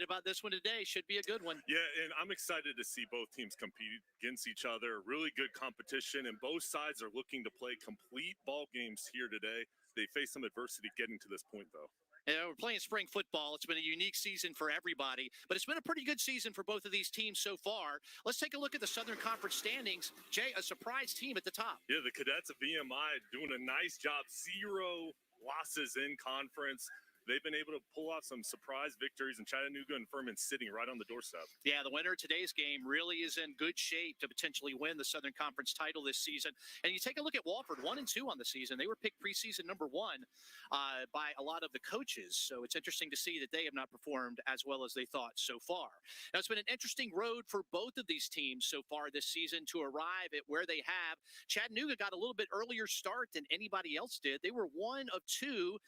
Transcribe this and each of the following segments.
About this one today. Should be a good one. Yeah, and I'm excited to see both teams compete against each other. Really good competition, and both sides are looking to play complete ball games here today. They face some adversity getting to this point, though. We're playing spring football. It's been a unique season for everybody, but it's been a pretty good season for both of these teams so far. Let's take a look at the Southern Conference standings. Jay, a surprise team at the top. Yeah, the Cadets of VMI doing a nice job. 0 losses in conference. They've been able to pull off some surprise victories, and Chattanooga and Furman sitting right on the doorstep. Yeah, the winner of today's game really is in good shape to potentially win the Southern Conference title this season. And you take a look at Wofford, 1-2 on the season. They were picked preseason number 1 by a lot of the coaches. So it's interesting to see that they have not performed as well as they thought so far. Now, it's been an interesting road for both of these teams so far this season to arrive at where they have. Chattanooga got a little bit earlier start than anybody else did. They were one of 2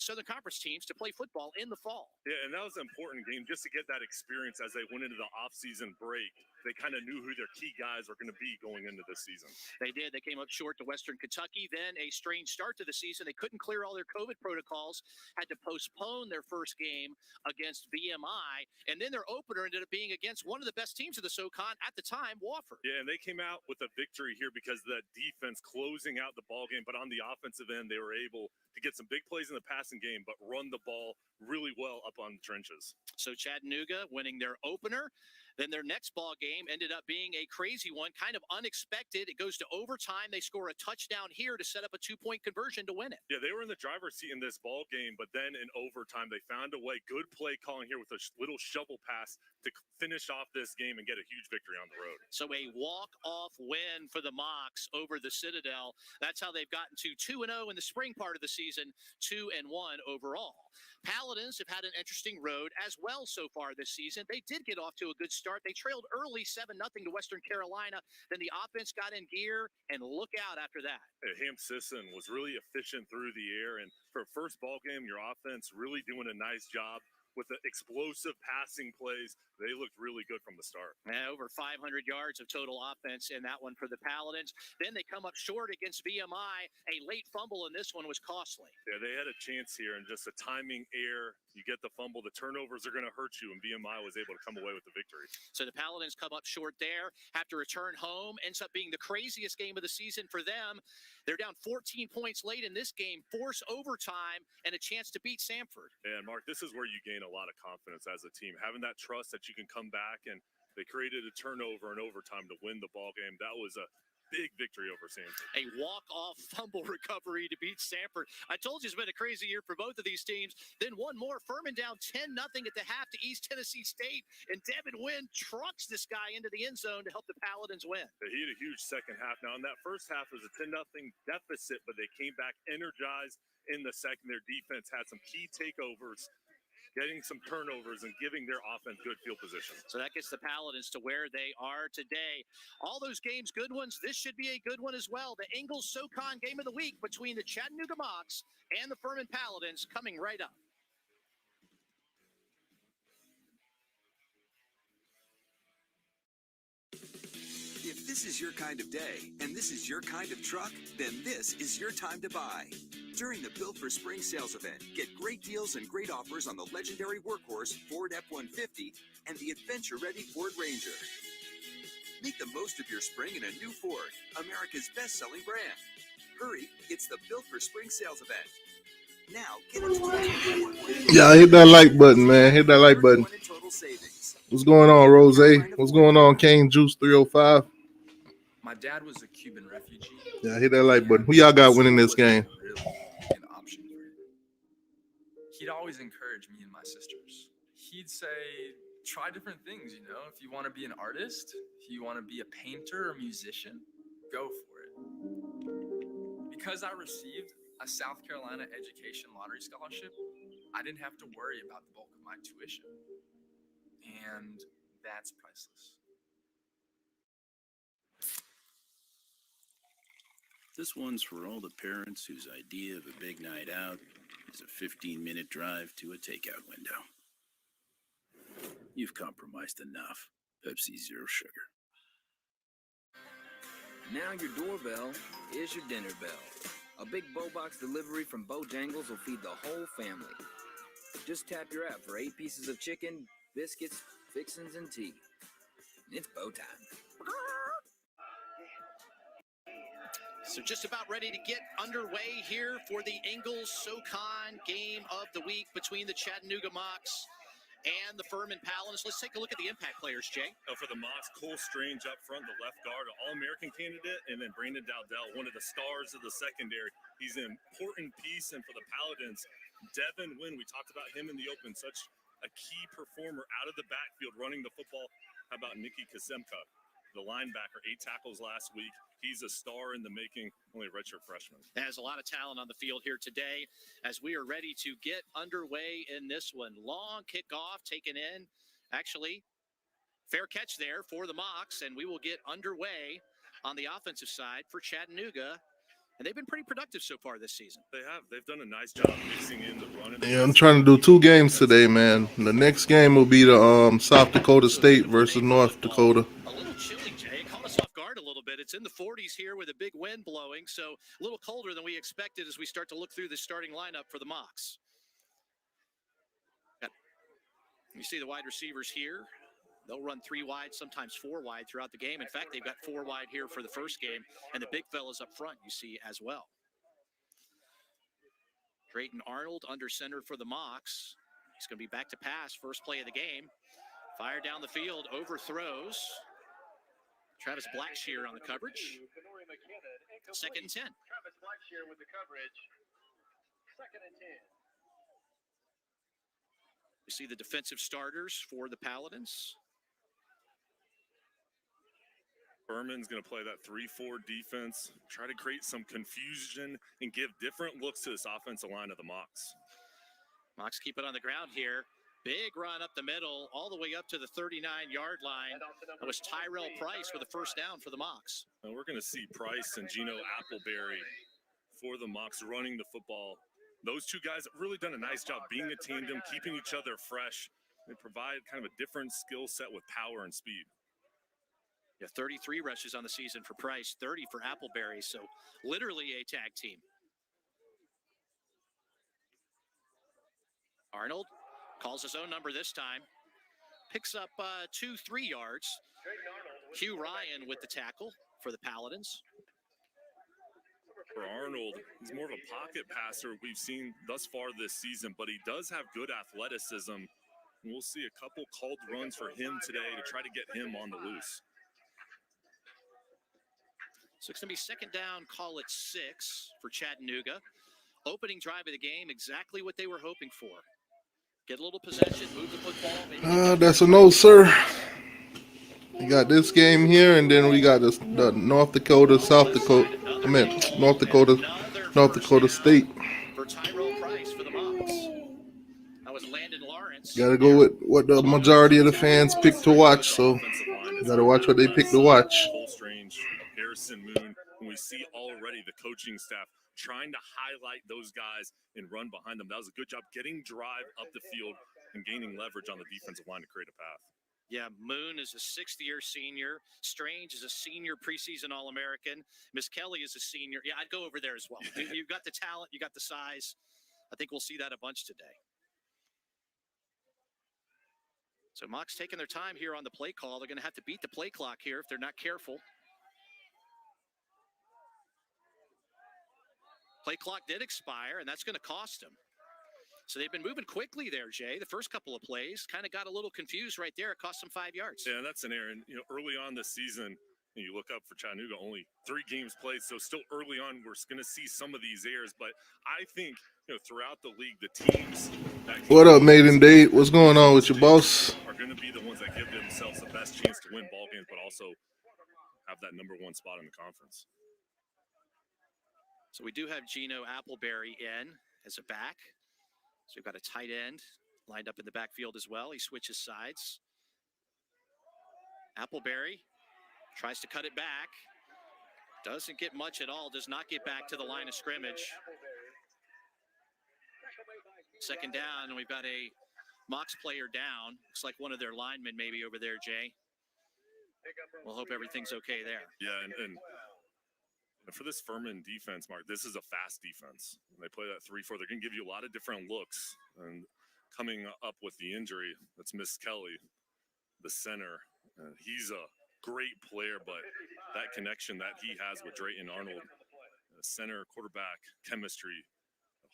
Southern Conference teams to play football in the fall. Yeah, and that was an important game just to get that experience as they went into the offseason break. They kind of knew who their key guys were going to be going into this season. They did. They came up short to Western Kentucky. Then a strange start to the season. They couldn't clear all their COVID protocols, had to postpone their first game against VMI. And then their opener ended up being against one of the best teams of the SoCon at the time, Wofford. Yeah, and they came out with a victory here because of that defense closing out the ball game. But on the offensive end, they were able to get some big plays in the passing game, but run the ball really well up on the trenches. So Chattanooga winning their opener. Then their next ball game ended up being a crazy one, kind of unexpected. It goes to overtime. They score a touchdown here to set up a 2-point conversion to win it. Yeah, they were in the driver's seat in this ball game, but then in overtime, they found a way. Good play calling here with a little shovel pass to finish off this game and get a huge victory on the road. So a walk-off win for the Mocs over the Citadel. That's how they've gotten to 2-0 in the spring part of the season, 2-1 overall. Paladins have had an interesting road as well so far this season. They did get off to a good start. They trailed early 7-0 to Western Carolina. Then the offense got in gear, and look out after that. Ham Sisson was really efficient through the air, and for a first ball game, your offense really doing a nice job with the explosive passing plays. They looked really good from the start. Over 500 yards of total offense in that one for the Paladins. Then they come up short against VMI. A late fumble in this one was costly. Yeah, they had a chance here, and just a timing error. You get the fumble. The turnovers are going to hurt you, and VMI was able to come away with the victory. So the Paladins come up short there, have to return home. Ends up being the craziest game of the season for them. They're down 14 points late in this game, force overtime, and a chance to beat Samford. And, Mark, this is where you gain a lot of confidence as a team. Having that trust that you can come back, and they created a turnover in overtime to win the ball game. That was a big victory over Samford. A walk-off fumble recovery to beat Samford. I told you it's been a crazy year for both of these teams. Then one more. Furman down 10-0 at the half to East Tennessee State. And Devin Wynn trucks this guy into the end zone to help the Paladins win. He had a huge second half. Now, in that first half, it was a 10-0 deficit, but they came back energized in the second. Their defense had some key takeovers, getting some turnovers and giving their offense good field position. So that gets the Paladins to where they are today. All those games, good ones. This should be a good one as well. The Ingalls SoCon game of the week between the Chattanooga Mocs and the Furman Paladins coming right up. If this is your kind of day and this is your kind of truck, then this is your time to buy. During the Built for Spring sales event, get great deals and great offers on the legendary workhorse Ford F-150 and the adventure-ready Ford Ranger. Make the most of your spring in a new Ford, America's best-selling brand. Hurry, it's the Built for Spring sales event. Now, get it. Yeah, hit that like button, man. Hit that like button. What's going on, Rose? What's going on, Cane Juice 305? My dad was a Cuban refugee. Yeah, hit that like button. Who y'all got winning this game? Really an option for him. He'd always encourage me and my sisters. He'd say, try different things, you know. If you want to be an artist, if you want to be a painter or musician, go for it. Because I received a South Carolina education lottery scholarship, I didn't have to worry about the bulk of my tuition. And that's priceless. This one's for all the parents whose idea of a big night out is a 15-minute drive to a takeout window. You've compromised enough. Pepsi Zero Sugar. Now your doorbell is your dinner bell. A big Bobox delivery from Bojangles will feed the whole family. Just tap your app for 8 pieces of chicken biscuits, fixins, and tea. It's bow time. So just about ready to get underway here for the Ingalls-SoCon game of the week between the Chattanooga Mocs and the Furman Paladins. Let's take a look at the impact players, Jay. For the Mocs, Cole Strange up front, the left guard, an All-American candidate, and then Brandon Dowdell, one of the stars of the secondary. He's an important piece, and for the Paladins, Devin Wynn, we talked about him in the open, such a key performer out of the backfield running the football. How about Nikki Kasemka, the linebacker, 8 tackles last week. He's a star in the making, only a redshirt freshman. Has a lot of talent on the field here today as we are ready to get underway in this one. Long kickoff taken in. Actually, fair catch there for the Mocs, and we will get underway on the offensive side for Chattanooga. And they've been pretty productive so far this season. They have. They've done a nice job mixing in the run. Yeah, I'm trying to do 2 games today, man. The next game will be the South Dakota State versus North Dakota. A little chilly, Jay. It caught us off guard a little bit. It's in the 40s here with a big wind blowing, so a little colder than we expected as we start to look through the starting lineup for the Mocs. You see the wide receivers here. They'll run 3 wide, sometimes 4 wide throughout the game. In fact, they've got 4 wide here for the first game, and the big fellas up front you see as well. Drayton Arnold under center for the Mocs. He's going to be back to pass, first play of the game. Fire down the field, overthrows. Travis Blackshear on the coverage. 2nd and 10. Travis Blackshear with the coverage. 2nd and 10. We see the defensive starters for the Paladins. Furman's going to play that 3-4 defense, try to create some confusion and give different looks to this offensive line of the Mocs. Mocs keep it on the ground here. Big run up the middle, all the way up to the 39-yard line. That was Tyrell Price with a first down for the Mocs. And we're going to see Price and Gino Appleberry for the Mocs running the football. Those 2 guys have really done a nice job being a tandem, keeping each other fresh. They provide kind of a different skill set with power and speed. Yeah, 33 rushes on the season for Price, 30 for Appleberry, so literally a tag team. Arnold calls his own number this time. Picks up 2-3 yards. Hugh Ryan with the tackle for the Paladins. For Arnold, he's more of a pocket passer we've seen thus far this season, but he does have good athleticism. We'll see a couple called runs for him today to try to get him on the loose. So it's going to be 2nd down, call it 6 for Chattanooga. Opening drive of the game, exactly what they were hoping for. Get a little possession, move the football. That's a no, sir. We got this game here, and then we got the North Dakota, South Dakota. I meant North Dakota State. For Tyrell Price for the Mocs. That was Landon Lawrence. Got to go with what the majority of the fans pick to watch, so you got to watch what they pick to watch. Cole Strange, Harrison Moon, and we see already the coaching staff trying to highlight those guys and run behind them. That was a good job getting drive up the field and gaining leverage on the defensive line to create a path. Yeah, Moon is a 6th-year senior. Strange is a senior preseason All-American. Miss Kelly is a senior. Yeah, I'd go over there as well. You've got the talent. You got the size. I think we'll see that a bunch today. So Mocs taking their time here on the play call. They're going to have to beat the play clock here if they're not careful. Play clock did expire, and that's going to cost them. So they've been moving quickly there, Jay. The first couple of plays kind of got a little confused right there. It cost them 5 yards. Yeah, and that's an error. And, early on this season, you look up for Chattanooga, only 3 games played. So still early on, we're going to see some of these errors. But I think, throughout the league, the teams that what up, Maiden Date? What's going on with your boss? Are going to be the ones that give themselves the best chance to win ball games, but also have that number 1 spot in the conference. So we do have Gino Appleberry in as a back. So we've got a tight end lined up in the backfield as well. He switches sides. Appleberry tries to cut it back. Doesn't get much at all. Does not get back to the line of scrimmage. 2nd down, and we've got a Mocs player down. Looks like one of their linemen maybe over there, Jay. We'll hope everything's okay there. Yeah, and for this Furman defense, Mark, this is a fast defense. When they play that 3-4, they're going to give you a lot of different looks. And coming up with the injury. That's Miss Kelly, the center. He's a great player, but that connection that he has with Drayton Arnold, center quarterback chemistry,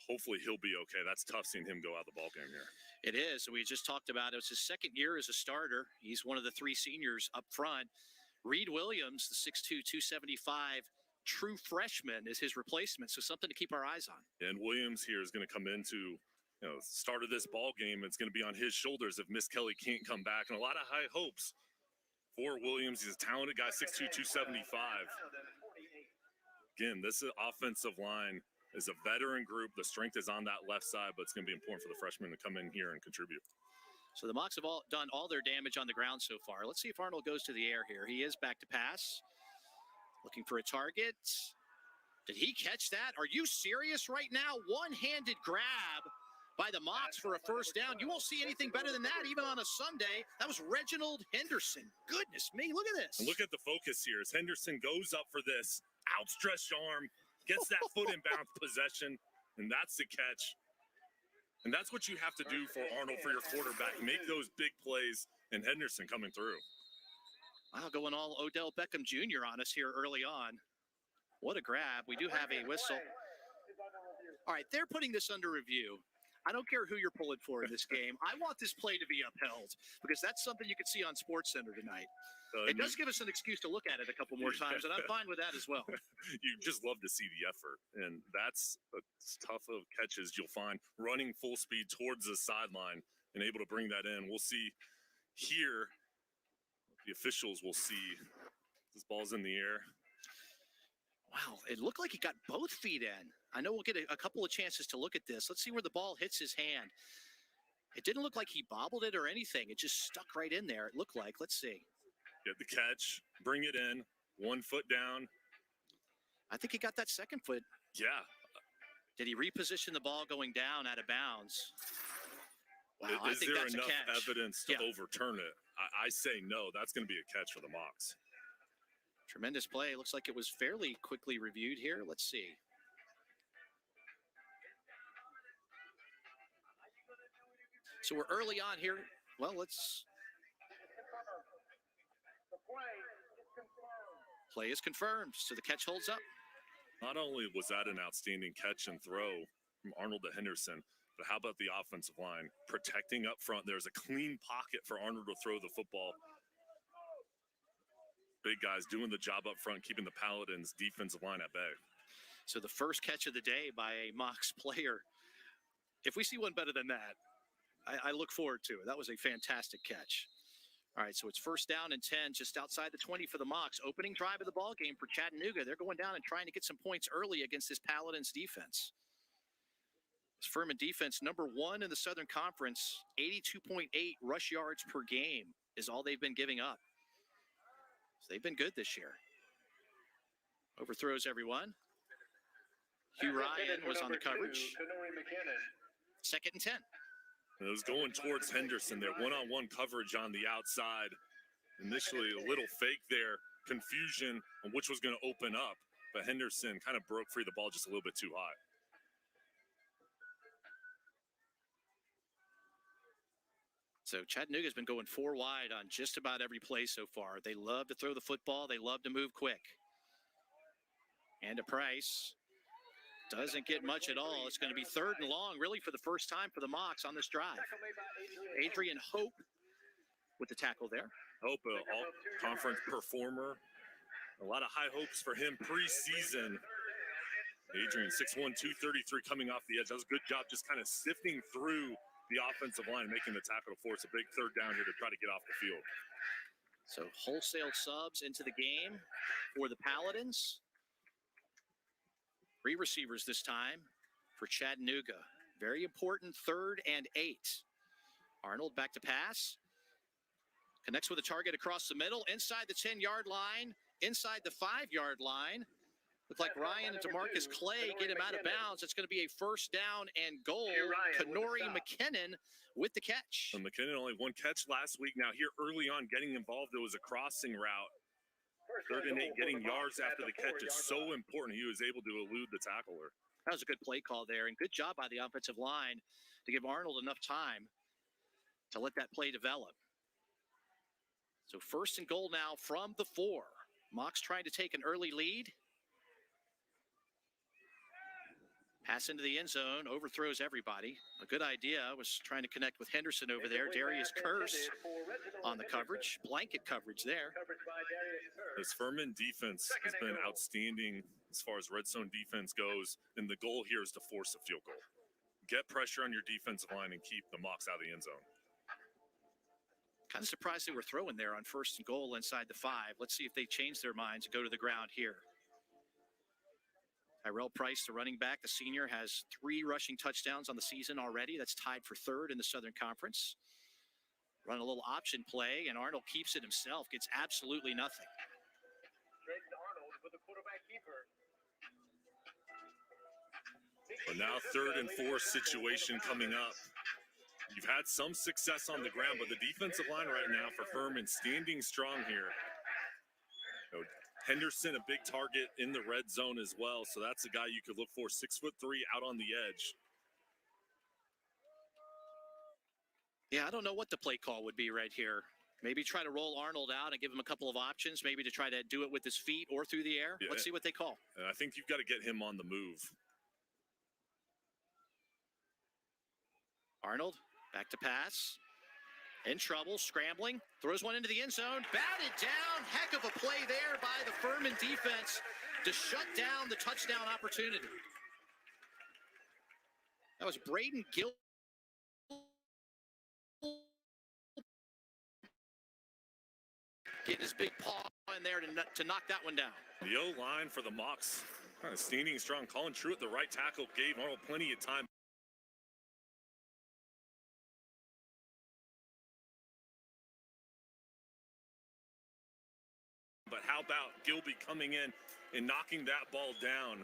hopefully he'll be okay. That's tough seeing him go out of the ball game here. It is. We just talked about it. It's his second year as a starter. He's one of the three seniors up front. Reed Williams, the 6'2", 275 true freshman, is his replacement. So something to keep our eyes on. And Williams here is going to come into start of this ball game. It's going to be on his shoulders if Miss Kelly can't come back. And a lot of high hopes for Williams. He's a talented guy, 6'2", 275. Again, this offensive line is a veteran group. The strength is on that left side, but it's going to be important for the freshmen to come in here and contribute. So the Mocs have done all their damage on the ground so far. Let's see if Arnold goes to the air here. He is back to pass. Looking for a target. Did he catch that? Are you serious right now? One-handed grab by the Mocs for a first down. You won't see anything better than that, even on a Sunday. That was Reginald Henderson. Goodness me, look at this. And look at the focus here as Henderson goes up for this outstretched arm, gets that foot in bounce possession, and that's the catch. And that's what you have to do for Arnold, for your quarterback. Make those big plays, and Henderson coming through. Wow, going all Odell Beckham Jr. on us here early on. What a grab. We do have a whistle. All right, they're putting this under review. I don't care who you're pulling for in this game. I want this play to be upheld because that's something you can see on SportsCenter tonight. It does give us an excuse to look at it a couple more times, and I'm fine with that as well. You just love to see the effort, and that's as tough of catches you'll find running full speed towards the sideline and able to bring that in. We'll see here. The officials will see this ball's in the air. Wow, it looked like he got both feet in. I know we'll get a couple of chances to look at this. Let's see where the ball hits his hand. It didn't look like he bobbled it or anything. It just stuck right in there, it looked like. Let's see. Get the catch, bring it in, 1 foot down. I think he got that second foot. Yeah. Did he reposition the ball going down out of bounds? Wow, I Is think there that's enough a catch. evidence to overturn it? I say no. That's going to be a catch for the Mocs. Tremendous play. Looks like it was fairly quickly reviewed here. Let's see. So we're early on here. Well, let's. Play is confirmed. So the catch holds up. Not only was that an outstanding catch and throw from Arnold to Henderson, but how about the offensive line protecting up front? There's a clean pocket for Arnold to throw the football. Big guys doing the job up front, keeping the Paladins' defensive line at bay. So the first catch of the day by a Mocs player. If we see one better than that, I look forward to it. That was a fantastic catch. All right, so it's first down and 10, just outside the 20 for the Mocs. Opening drive of the ball game for Chattanooga. They're going down and trying to get some points early against this Paladins defense. This Furman defense, number 1 in the Southern Conference, 82.8 rush yards per game is all they've been giving up. So they've been good this year. Overthrows everyone. Hugh Ryan was on the coverage. Second and 10. And it was going towards Henderson there. One-on-one coverage on the outside. Initially a little fake there. Confusion on which was going to open up. But Henderson kind of broke free the ball just a little bit too high. So Chattanooga's been going 4 wide on just about every play so far. They love to throw the football. They love to move quick. And a Price doesn't get much at all. It's going to be third and long, really, for the first time for the Mocs on this drive. Adrian Hope with the tackle there. Hope, an all-conference performer. A lot of high hopes for him preseason. Adrian, 6'1", 233 coming off the edge. That was a good job just kind of sifting through the offensive line, making the tackle to force a big third down here to try to get off the field. So wholesale subs into the game for the Paladins. 3 receivers this time for Chattanooga. Very important 3rd and 8. Arnold back to pass. Connects with a target across the middle, inside the 10-yard line, inside the 5-yard line. Looked like Ryan and DeMarcus Clay get him out of bounds. It's going to be a first down and goal. Kenori McKinnon with the catch. And McKinnon only 1 catch last week. Now here early on getting involved, it was a crossing route. 3rd and 8, getting yards after the catch is so important. He was able to elude the tackler. That was a good play call there, and good job by the offensive line to give Arnold enough time to let that play develop. So 1st and goal now from the 4. Mocs trying to take an early lead. Pass into the end zone, overthrows everybody. A good idea. Was trying to connect with Henderson over there. Darius Curse on the coverage. Blanket coverage there. This Furman defense has been outstanding as far as red zone defense goes, and the goal here is to force a field goal. Get pressure on your defensive line and keep the Mocs out of the end zone. Kind of surprised they were throwing there on 1st and goal inside the 5. Let's see if they change their minds and go to the ground here. Tyrell Price, the running back, the senior, has 3 rushing touchdowns on the season already. That's tied for 3rd in the Southern Conference. Run a little option play, and Arnold keeps it himself. Gets absolutely nothing. Arnold with the quarterback keeper. But now 3rd and 4 situation coming up. You've had some success on the ground, but the defensive line right now for Furman standing strong here. Henderson, a big target in the red zone as well, so that's a guy you could look for. 6'3" out on the edge. Yeah, I don't know what the play call would be right here. Maybe try to roll Arnold out and give him a couple of options, maybe to try to do it with his feet or through the air. Yeah. Let's see what they call. And I think you've got to get him on the move. Arnold, back to pass. In trouble, scrambling, throws one into the end zone, batted down. Heck of a play there by the Furman defense to shut down the touchdown opportunity. That was Braden Gill. Getting his big paw in there to knock that one down. The O-line for the Mocs, kind of standing strong. Colin Truitt, the right tackle, gave Arnold plenty of time. But how about Gilby coming in and knocking that ball down?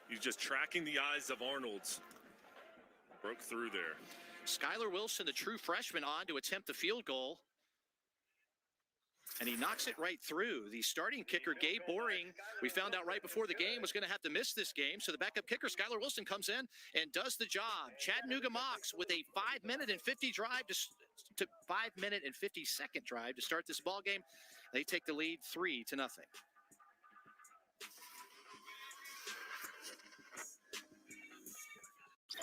He's just tracking the eyes of Arnold's. Broke through there. Skylar Wilson, the true freshman, on to attempt the field goal. And he knocks it right through. The starting kicker, Gabe Boring, we found out right before the game, was going to have to miss this game. So the backup kicker, Skylar Wilson, comes in and does the job. Chattanooga Mocs with a 5-minute and 50 drive to 5-minute and 50-second drive to start this ball game. They take the lead 3-0.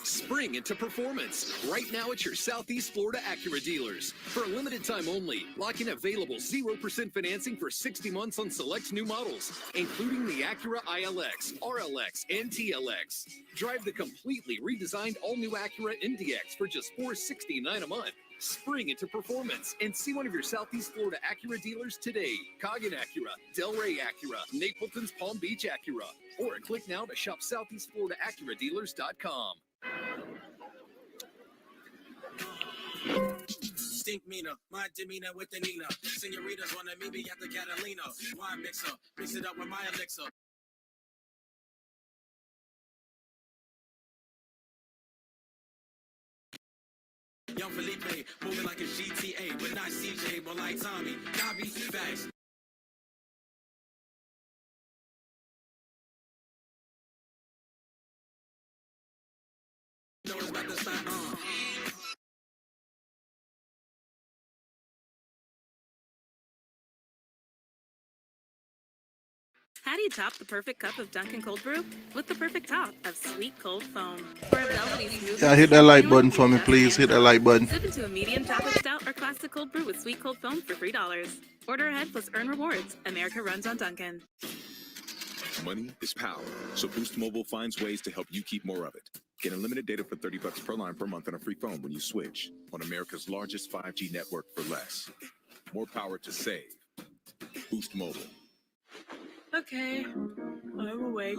Spring into performance. Right now at your Southeast Florida Acura dealers. For a limited time only, lock in available 0% financing for 60 months on select new models, including the Acura ILX, RLX, and TLX. Drive the completely redesigned all-new Acura NDX for just $469 a month. Spring into performance and see one of your Southeast Florida Acura dealers today. Coggin Acura, Delray Acura, Napleton's Palm Beach Acura. Or click now to shop SoutheastFloridaAcuraDealers.com. Stink Mina, my demeanor with the Nina. Senoritas wanna meet me at the Catalina. Wine mixer, mix it up with my elixir. Young Felipe, moving like a GTA, but not CJ, but like Tommy. Dobby, facts. No, it's about to start, How do you top the perfect cup of Dunkin' Cold Brew? With the perfect top of sweet cold foam. For a velvety smooth. Yeah, hit that like button for me, please. Hit that like button. Sip into a medium chocolate stout or classic cold brew with sweet cold foam for $3. Order ahead plus earn rewards. America runs on Dunkin'. Money is power, so Boost Mobile finds ways to help you keep more of it. Get unlimited data for $30 per line per month and a free phone when you switch on America's largest 5G network for less. More power to save. Boost Mobile. Okay, I'm awake.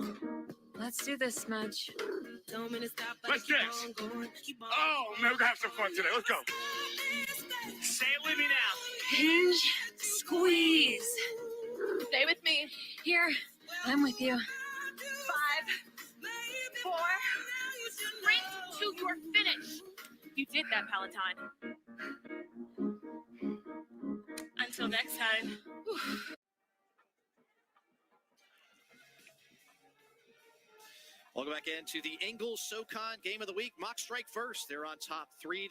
Let's do this, Smudge. What's next? Oh, man, we're gonna have some fun today. Let's go. Say it with me now. Hinge, squeeze. Stay with me. Here, I'm with you. 5, 4, sprint to your finish. You did that, Peloton. Until next time. Welcome back into the Ingles SoCon Game of the Week. Mocs strike first. They're on top 3-0.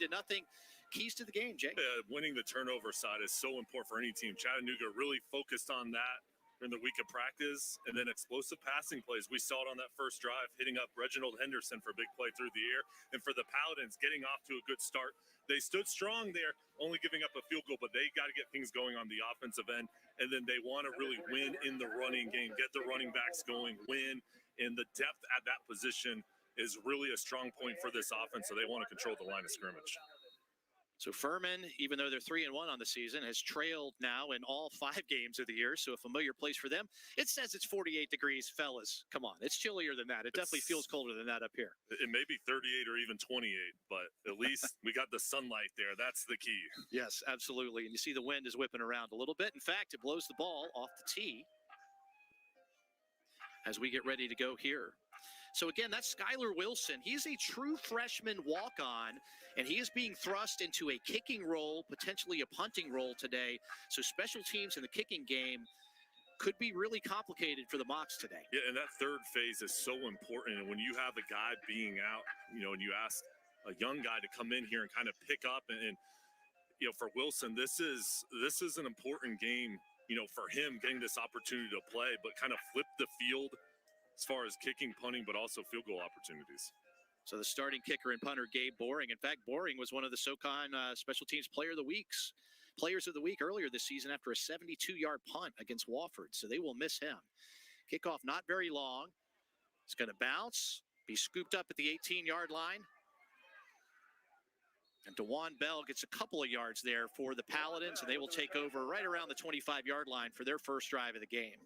Keys to the game, Jay. Winning the turnover side is so important for any team. Chattanooga really focused on that during the week of practice, and then explosive passing plays. We saw it on that first drive, hitting up Reginald Henderson for a big play through the air. And for the Paladins, getting off to a good start. They stood strong there, only giving up a field goal, but they got to get things going on the offensive end. And then they want to really win in the running game, get the running backs going, win. And the depth at that position is really a strong point for this offense, so they want to control the line of scrimmage. So Furman, even though they're 3-1 on the season, has trailed now in all 5 games of the year. So a familiar place for them. It says it's 48 degrees, fellas. Come on, it's chillier than that. It definitely feels colder than that up here. It may be 38 or even 28, but at least we got the sunlight there. That's the key. Yes, absolutely. And you see the wind is whipping around a little bit. In fact, it blows the ball off the tee as we get ready to go here. So again, that's Skylar Wilson. He's a true freshman walk-on, and he is being thrust into a kicking role, potentially a punting role today. So special teams in the kicking game could be really complicated for the Mocs today. Yeah, and that third phase is so important. And when you have a guy being out, and you ask a young guy to come in here and kind of pick up, and for Wilson, this is an important game, for him getting this opportunity to play, but kind of flip the field as far as kicking, punting, but also field goal opportunities. So the starting kicker and punter, Gabe Boring. In fact, Boring was one of the SoCon Special Teams Players of the Week earlier this season after a 72-yard punt against Wofford. So they will miss him. Kickoff not very long. It's going to bounce, be scooped up at the 18-yard line. And DeJuan Bell gets a couple of yards there for the Paladins, and they will take over right around the 25-yard line for their first drive of the game.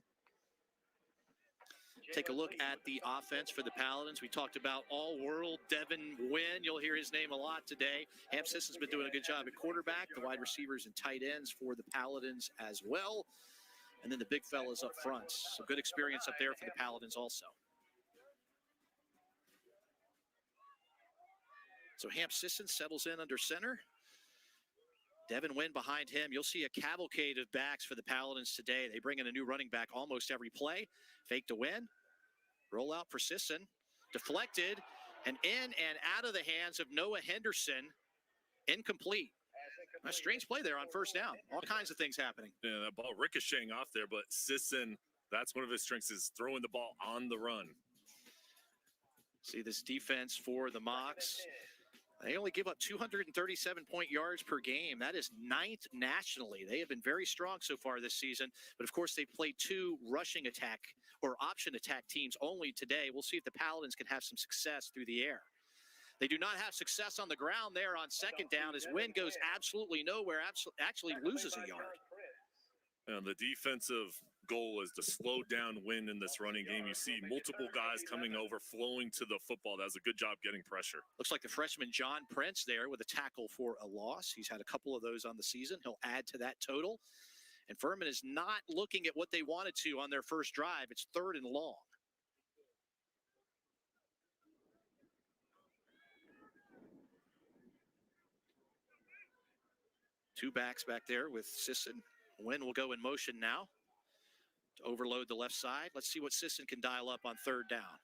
Take a look at the offense for the Paladins. We talked about all-world Devin Wynn. You'll hear his name a lot today. Ham Sisson's been doing a good job at quarterback, the wide receivers and tight ends for the Paladins as well. And then the big fellas up front. So good experience up there for the Paladins also. So Ham Sisson settles in under center. Devin Wynn behind him. You'll see a cavalcade of backs for the Paladins today. They bring in a new running back almost every play. Fake to Wynn. Roll out for Sisson. Deflected and in and out of the hands of Noah Henderson. Incomplete. A strange play there on first down. All kinds of things happening. Yeah, that ball ricocheting off there, but Sisson, that's one of his strengths, is throwing the ball on the run. See this defense for the Mocs. They only give up 237 yards per game. That is 9th nationally. They have been very strong so far this season. But, of course, they played 2 rushing attack or option attack teams only today. We'll see if the Paladins can have some success through the air. They do not have success on the ground there on second down as Wynn goes absolutely nowhere, actually loses a yard. And the defensive goal is to slow down Wynn in this running game. You see multiple guys coming over, flowing to the football. That was a good job getting pressure. Looks like the freshman John Prince there with a tackle for a loss. He's had a couple of those on the season. He'll add to that total. And Furman is not looking at what they wanted to on their first drive. It's 3rd and long. Two backs back there with Sisson. Wynn will go in motion now to overload the left side. Let's see what Sisson can dial up on 3rd down.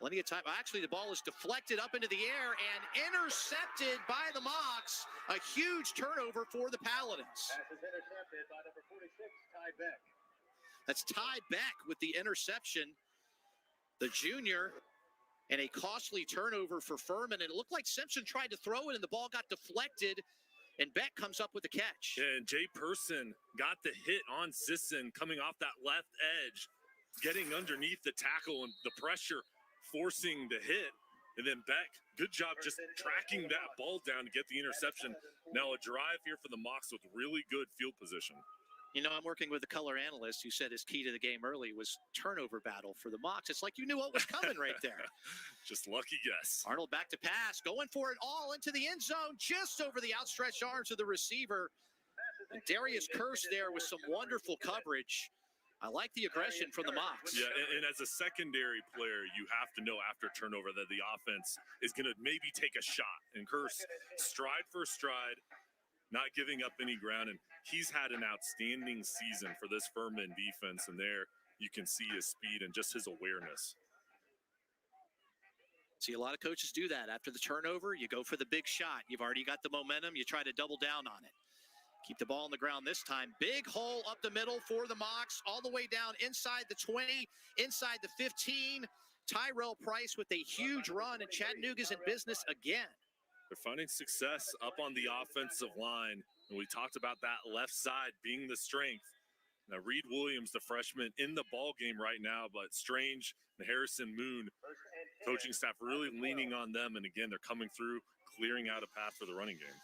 Plenty of time. Actually, the ball is deflected up into the air and intercepted by the Mocs. A huge turnover for the Paladins. Pass is intercepted by number 46, Ty Beck. That's Ty Beck with the interception. The junior, and a costly turnover for Furman. And it looked like Simpson tried to throw it, and the ball got deflected. And Beck comes up with the catch. Yeah, and Jay Person got the hit on Sisson coming off that left edge, getting underneath the tackle and the pressure forcing the hit. And then Beck, good job just tracking that ball down to get the interception. Now a drive here for the Mocs with really good field position. You know, I'm working with a color analyst who said his key to the game early was turnover battle for the Mocs. It's like you knew what was coming right there. Just lucky guess. Arnold back to pass, going for it all into the end zone, just over the outstretched arms of the receiver. And Darius Kearse there with some wonderful coverage. I like the aggression from the Mocs. Yeah, and as a secondary player, you have to know after turnover that the offense is going to maybe take a shot. And Kearse, stride for stride, not giving up any ground. And he's had an outstanding season for this Furman defense. And there you can see his speed and just his awareness. See a lot of coaches do that. After the turnover, you go for the big shot. You've already got the momentum. You try to double down on it. Keep the ball on the ground this time. Big hole up the middle for the Mocs, all the way down inside the 20, inside the 15. Tyrell Price with a huge run, and Chattanooga's in business again. They're finding success up on the offensive line, and we talked about that left side being the strength. Now, Reed Williams, the freshman, in the ball game right now, but Strange and Harrison Moon, coaching staff really leaning on them, and again, they're coming through, clearing out a path for the running game.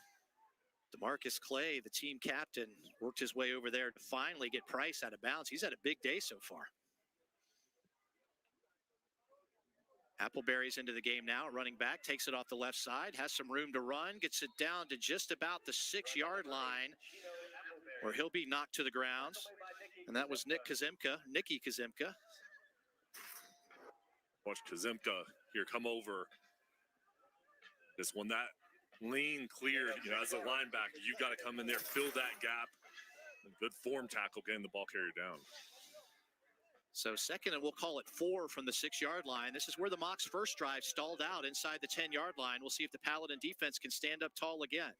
DeMarcus Clay, the team captain, worked his way over there to finally get Price out of bounds. He's had a big day so far. Appleberry's into the game now, running back, takes it off the left side, has some room to run, gets it down to just about the 6-yard line, where he'll be knocked to the ground. And that was Nicky Kazimka. Watch Kazimka here come over. This one, that lane cleared, as a linebacker, you got to come in there, fill that gap. Good form tackle getting the ball carrier down. So second, and we'll call it 4 from the 6-yard line. This is where the Mocs' first drive stalled out inside the 10-yard line. We'll see if the Paladin defense can stand up tall again.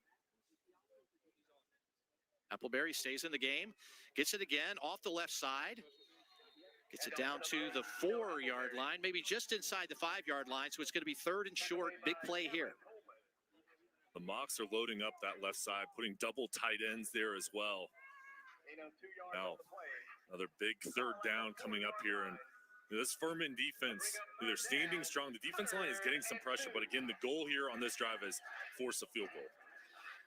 Appleberry stays in the game, gets it again off the left side, gets it down to the 4-yard line, maybe just inside the 5-yard line, so it's going to be 3rd and short. Big play here. The Mocs are loading up that left side, putting double tight ends there as well. Now, another big 3rd down coming up here, and this Furman defense, they're standing strong. The defense line is getting some pressure, but again, the goal here on this drive is force a field goal.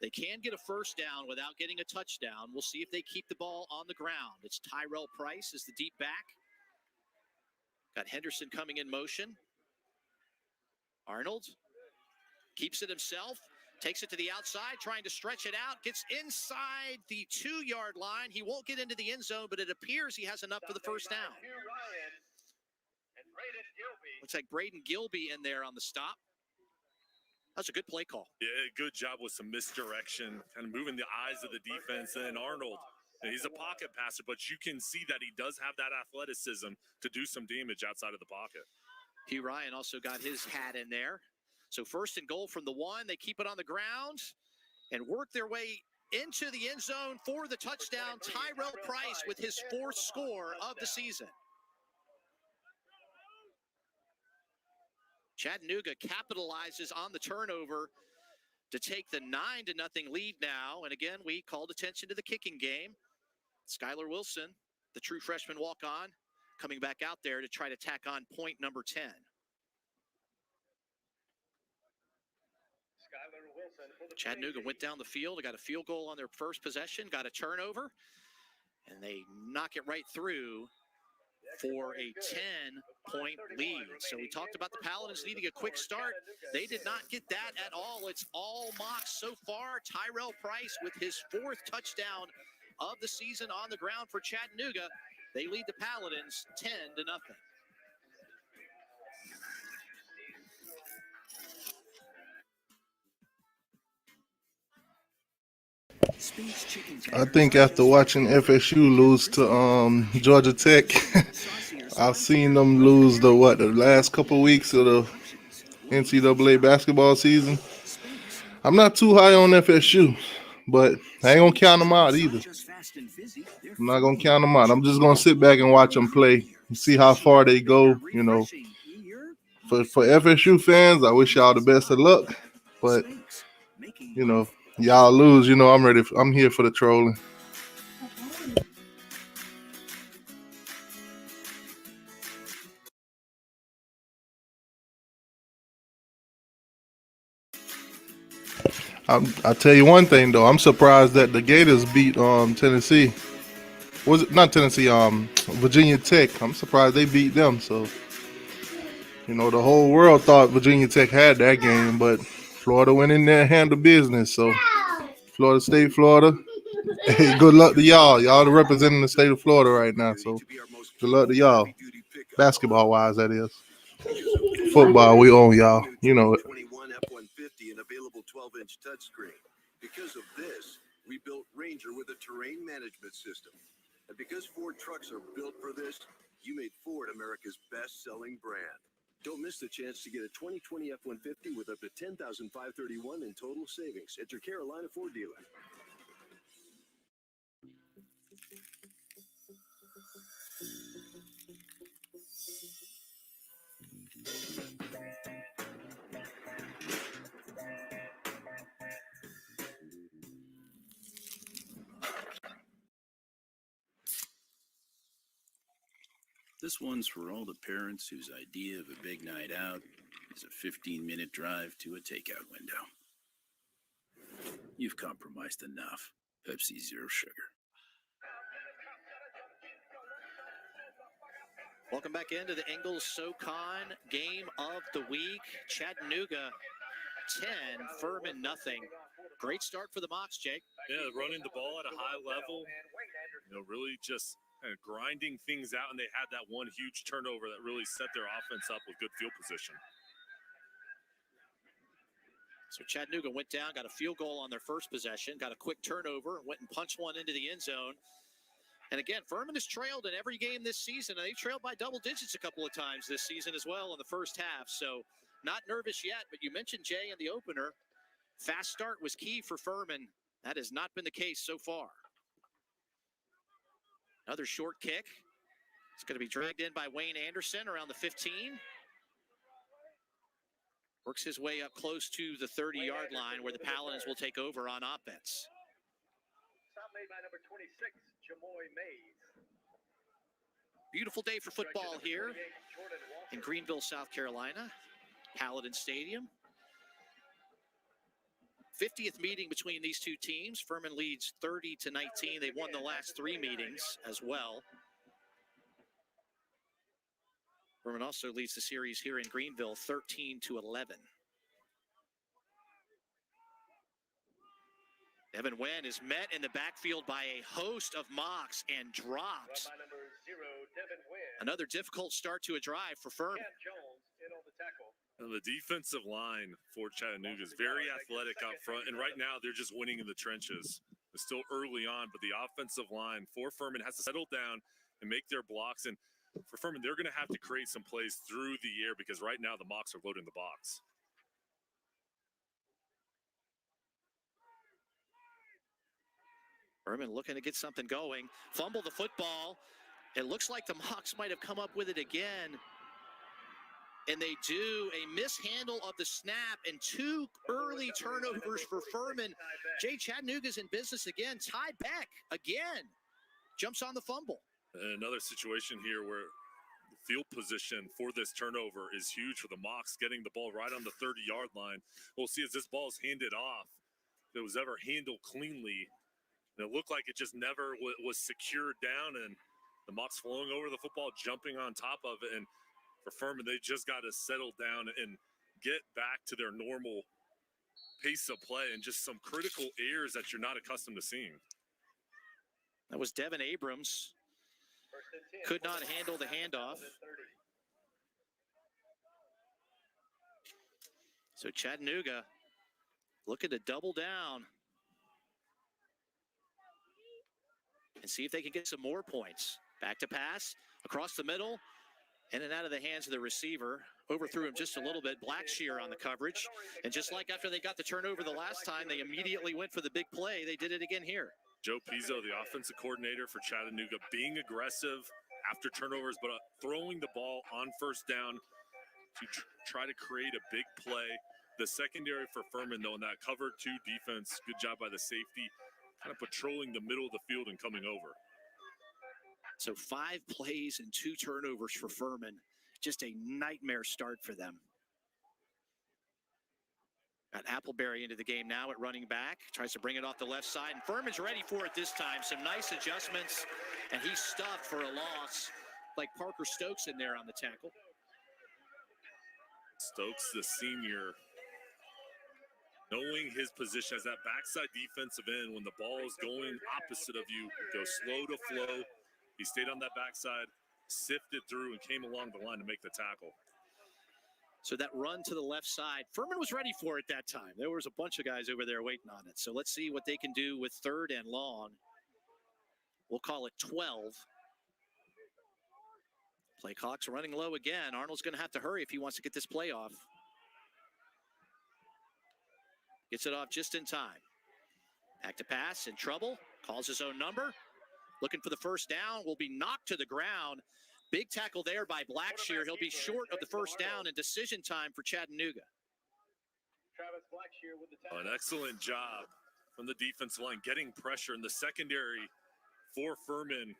They can get a first down without getting a touchdown. We'll see if they keep the ball on the ground. It's Tyrell Price as the deep back. Got Henderson coming in motion. Arnold keeps it himself, takes it to the outside, trying to stretch it out, gets inside the 2-yard line. He won't get into the end zone, but it appears he has enough for the first down. Looks like Braden Gilby in there on the stop. That's a good play call. Yeah, good job with some misdirection, kind of moving the eyes of the defense. And Arnold, he's a pocket passer, but you can see that he does have that athleticism to do some damage outside of the pocket. Hugh Ryan also got his hat in there. So 1st and goal from the 1. They keep it on the ground and work their way into the end zone for the touchdown. Tyrell Price with his 4th score of the season. Chattanooga capitalizes on the turnover to take the 9-0 lead now. And again, we called attention to the kicking game. Skylar Wilson, the true freshman walk-on, coming back out there to try to tack on point number 10. Chattanooga went down the field. They got a field goal on their first possession, got a turnover, and they knock it right through for a 10-point lead. So we talked about the Paladins needing a quick start. They did not get that at all. It's all Mocs so far. Tyrell Price with his 4th touchdown of the season on the ground for Chattanooga. They lead the Paladins 10-0. I think after watching FSU lose to Georgia Tech, I've seen them lose the last couple of weeks of the NCAA basketball season. I'm not too high on FSU, but I ain't gonna count them out either. I'm not gonna count them out. I'm just gonna sit back and watch them play and see how far they go. For FSU fans, I wish y'all the best of luck, but y'all lose, I'm ready. I'm here for the trolling. I tell you one thing though, I'm surprised that the Gators beat Tennessee. Was it not Tennessee? Virginia Tech. I'm surprised they beat them. So the whole world thought Virginia Tech had that game, but Florida went in there and handled business. So Florida State, Florida. Hey, good luck to y'all. Y'all are representing the state of Florida right now. So good luck to y'all. Basketball wise, that is. Football, we own y'all. You know it. F-150 and available 12-inch touchscreen. Because of this, we built Ranger with a terrain management system. And because Ford trucks are built for this, you made Ford America's best-selling brand. Don't miss the chance to get a 2020 F-150 with up to $10,531 in total savings at your Carolina Ford dealer. This one's for all the parents whose idea of a big night out is a 15-minute drive to a takeout window. You've compromised enough. Pepsi Zero Sugar. Welcome back into the Ingles SoCon game of the week. Chattanooga 10, Furman nothing. Great start for the Mocs, Jake. Yeah, running the ball at a high level, really just kind of grinding things out, and they had that one huge turnover that really set their offense up with good field position. So Chattanooga went down, got a field goal on their first possession, got a quick turnover, went and punched one into the end zone. And again, Furman has trailed in every game this season, and they've trailed by double digits a couple of times this season as well in the first half. So not nervous yet, but you mentioned, Jay, in the opener, fast start was key for Furman. That has not been the case so far. Another short kick. It's going to be dragged in by Wayne Anderson around the 15. Works his way up close to the 30-yard line where the Paladins will take over on offense. Stop made by number 26, Jamoy Mays. Beautiful day for football here in Greenville, South Carolina. Paladin Stadium. 50th meeting between these two teams. Furman leads 30-19. They won the last 3 meetings as well. Furman also leads the series here in Greenville 13-11. Evan Wen is met in the backfield by a host of Mocs and dropped. Another difficult start to a drive for Furman. The defensive line for Chattanooga is very athletic up front, and right now they're just winning in the trenches. It's still early on, but the offensive line for Furman has to settle down and make their blocks. And for Furman, they're going to have to create some plays through the air because right now the Mocs are loading the box. Furman looking to get something going. Fumble the football. It looks like the Mocs might have come up with it again. And they do. A mishandle of the snap and 2 early turnovers for Furman. Jay, Chattanooga's in business again. Ty Beck again jumps on the fumble. Another situation here where the field position for this turnover is huge for the Mocs, getting the ball right on the 30-yard line. We'll see as this ball is handed off. If it was ever handled cleanly, and it looked like it just never was secured down, and the Mocs flowing over the football, jumping on top of it. And for Furman, they just got to settle down and get back to their normal pace of play and just some critical errors that you're not accustomed to seeing. That was Devin Abrams. Could not handle the handoff. So Chattanooga looking to double down and see if they can get some more points. Back to pass, across the middle, in and out of the hands of the receiver. Overthrew him just a little bit. Blackshear on the coverage. And just like after they got the turnover the last time, they immediately went for the big play. They did it again here. Joe Pizzo, the offensive coordinator for Chattanooga, being aggressive after turnovers, but throwing the ball on first down to try to create a big play. The secondary for Furman, though, in that cover 2 defense, good job by the safety, kind of patrolling the middle of the field and coming over. So 5 plays and 2 turnovers for Furman. Just a nightmare start for them. Got Appleberry into the game now at running back. Tries to bring it off the left side, and Furman's ready for it this time. Some nice adjustments, and he's stuffed for a loss, like Parker Stokes in there on the tackle. Stokes, the senior, knowing his position as that backside defensive end, when the ball is going opposite of you, go slow to flow. He stayed on that backside, sifted through, and came along the line to make the tackle. So that run to the left side, Furman was ready for it that time. There was a bunch of guys over there waiting on it. So let's see what they can do with 3rd and long. We'll call it 12. Play clock's running low again. Arnold's going to have to hurry if he wants to get this play off. Gets it off just in time. Back to pass, in trouble. Calls his own number. Looking for the first down. Will be knocked to the ground. Big tackle there by Blackshear. He'll be short of the first down and decision time for Chattanooga. An excellent job from the defensive line, getting pressure in the secondary for Furman.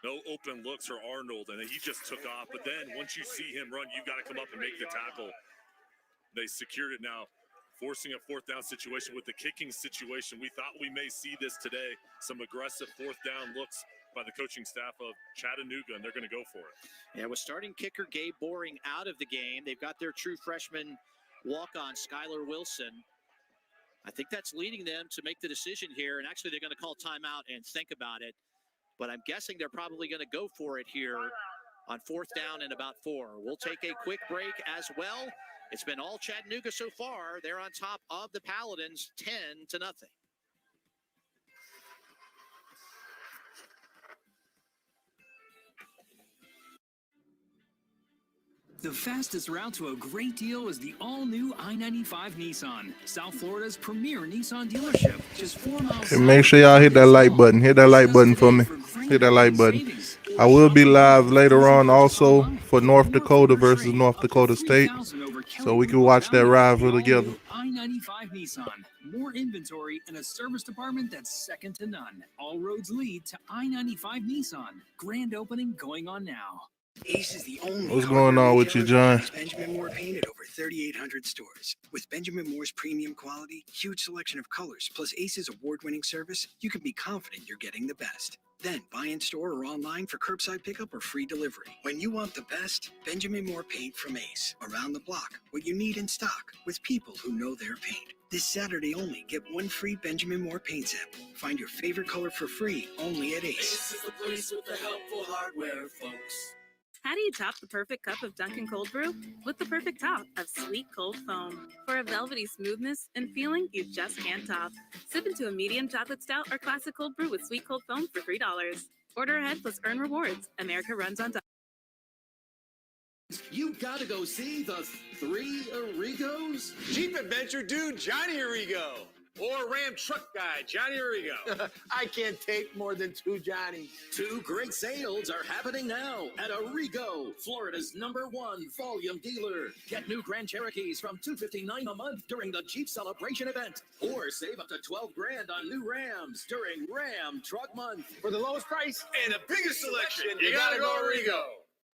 No open looks for Arnold, and he just took off. But then once you see him run, you got to come up and make the tackle. They secured it now, forcing a fourth down situation with the kicking situation. We thought we may see this today, some aggressive fourth down looks by the coaching staff of Chattanooga, and they're going to go for it. Yeah, with starting kicker Gabe Boring out of the game, they've got their true freshman walk-on Skylar Wilson. I think that's leading them to make the decision here, and actually they're going to call timeout and think about it. But I'm guessing they're probably going to go for it here on fourth down and about 4. We'll take a quick break as well. It's been all Chattanooga so far. They're on top of the Paladins 10-0. The fastest route to a great deal is the all-new I-95 Nissan, South Florida's premier Nissan dealership. Just 4 miles. And make sure y'all hit that like button. Hit that like button for me. Hit that like button. I will be live later on also for North Dakota versus North Dakota State, so we can watch that rivalry together. I-95 Nissan. More inventory and a service department that's second to none. All roads lead to I-95 Nissan. Grand opening going on now. Ace is the only. What's going on with you, John? Benjamin Moore paint at over 3,800 stores. With Benjamin Moore's premium quality, huge selection of colors, plus Ace's award-winning service, you can be confident you're getting the best. Then buy in store or online for curbside pickup or free delivery. When you want the best, Benjamin Moore paint from Ace. Around the block, what you need in stock, with people who know their paint. This Saturday only, get 1 free Benjamin Moore paint sample. Find your favorite color for free only at Ace. Ace is the place with the helpful hardware, folks. How do you top the perfect cup of Dunkin' Cold Brew? With the perfect top of sweet cold foam. For a velvety smoothness and feeling you just can't top. Sip into a medium chocolate stout or classic cold brew with sweet cold foam for $3. Order ahead plus earn rewards. America runs on top. You gotta go see the 3 Arrigos? Jeep Adventure dude, Johnny Arrigo. Or Ram truck guy, Johnny Arrigo. I can't take more than 2 Johnnies. 2 great sales are happening now at Arrigo, Florida's #1 volume dealer. Get new Grand Cherokees from $259 a month during the Jeep Celebration event. Or save up to $12 grand on new Rams during Ram Truck Month. For the lowest price and the biggest selection, you gotta go Arrigo.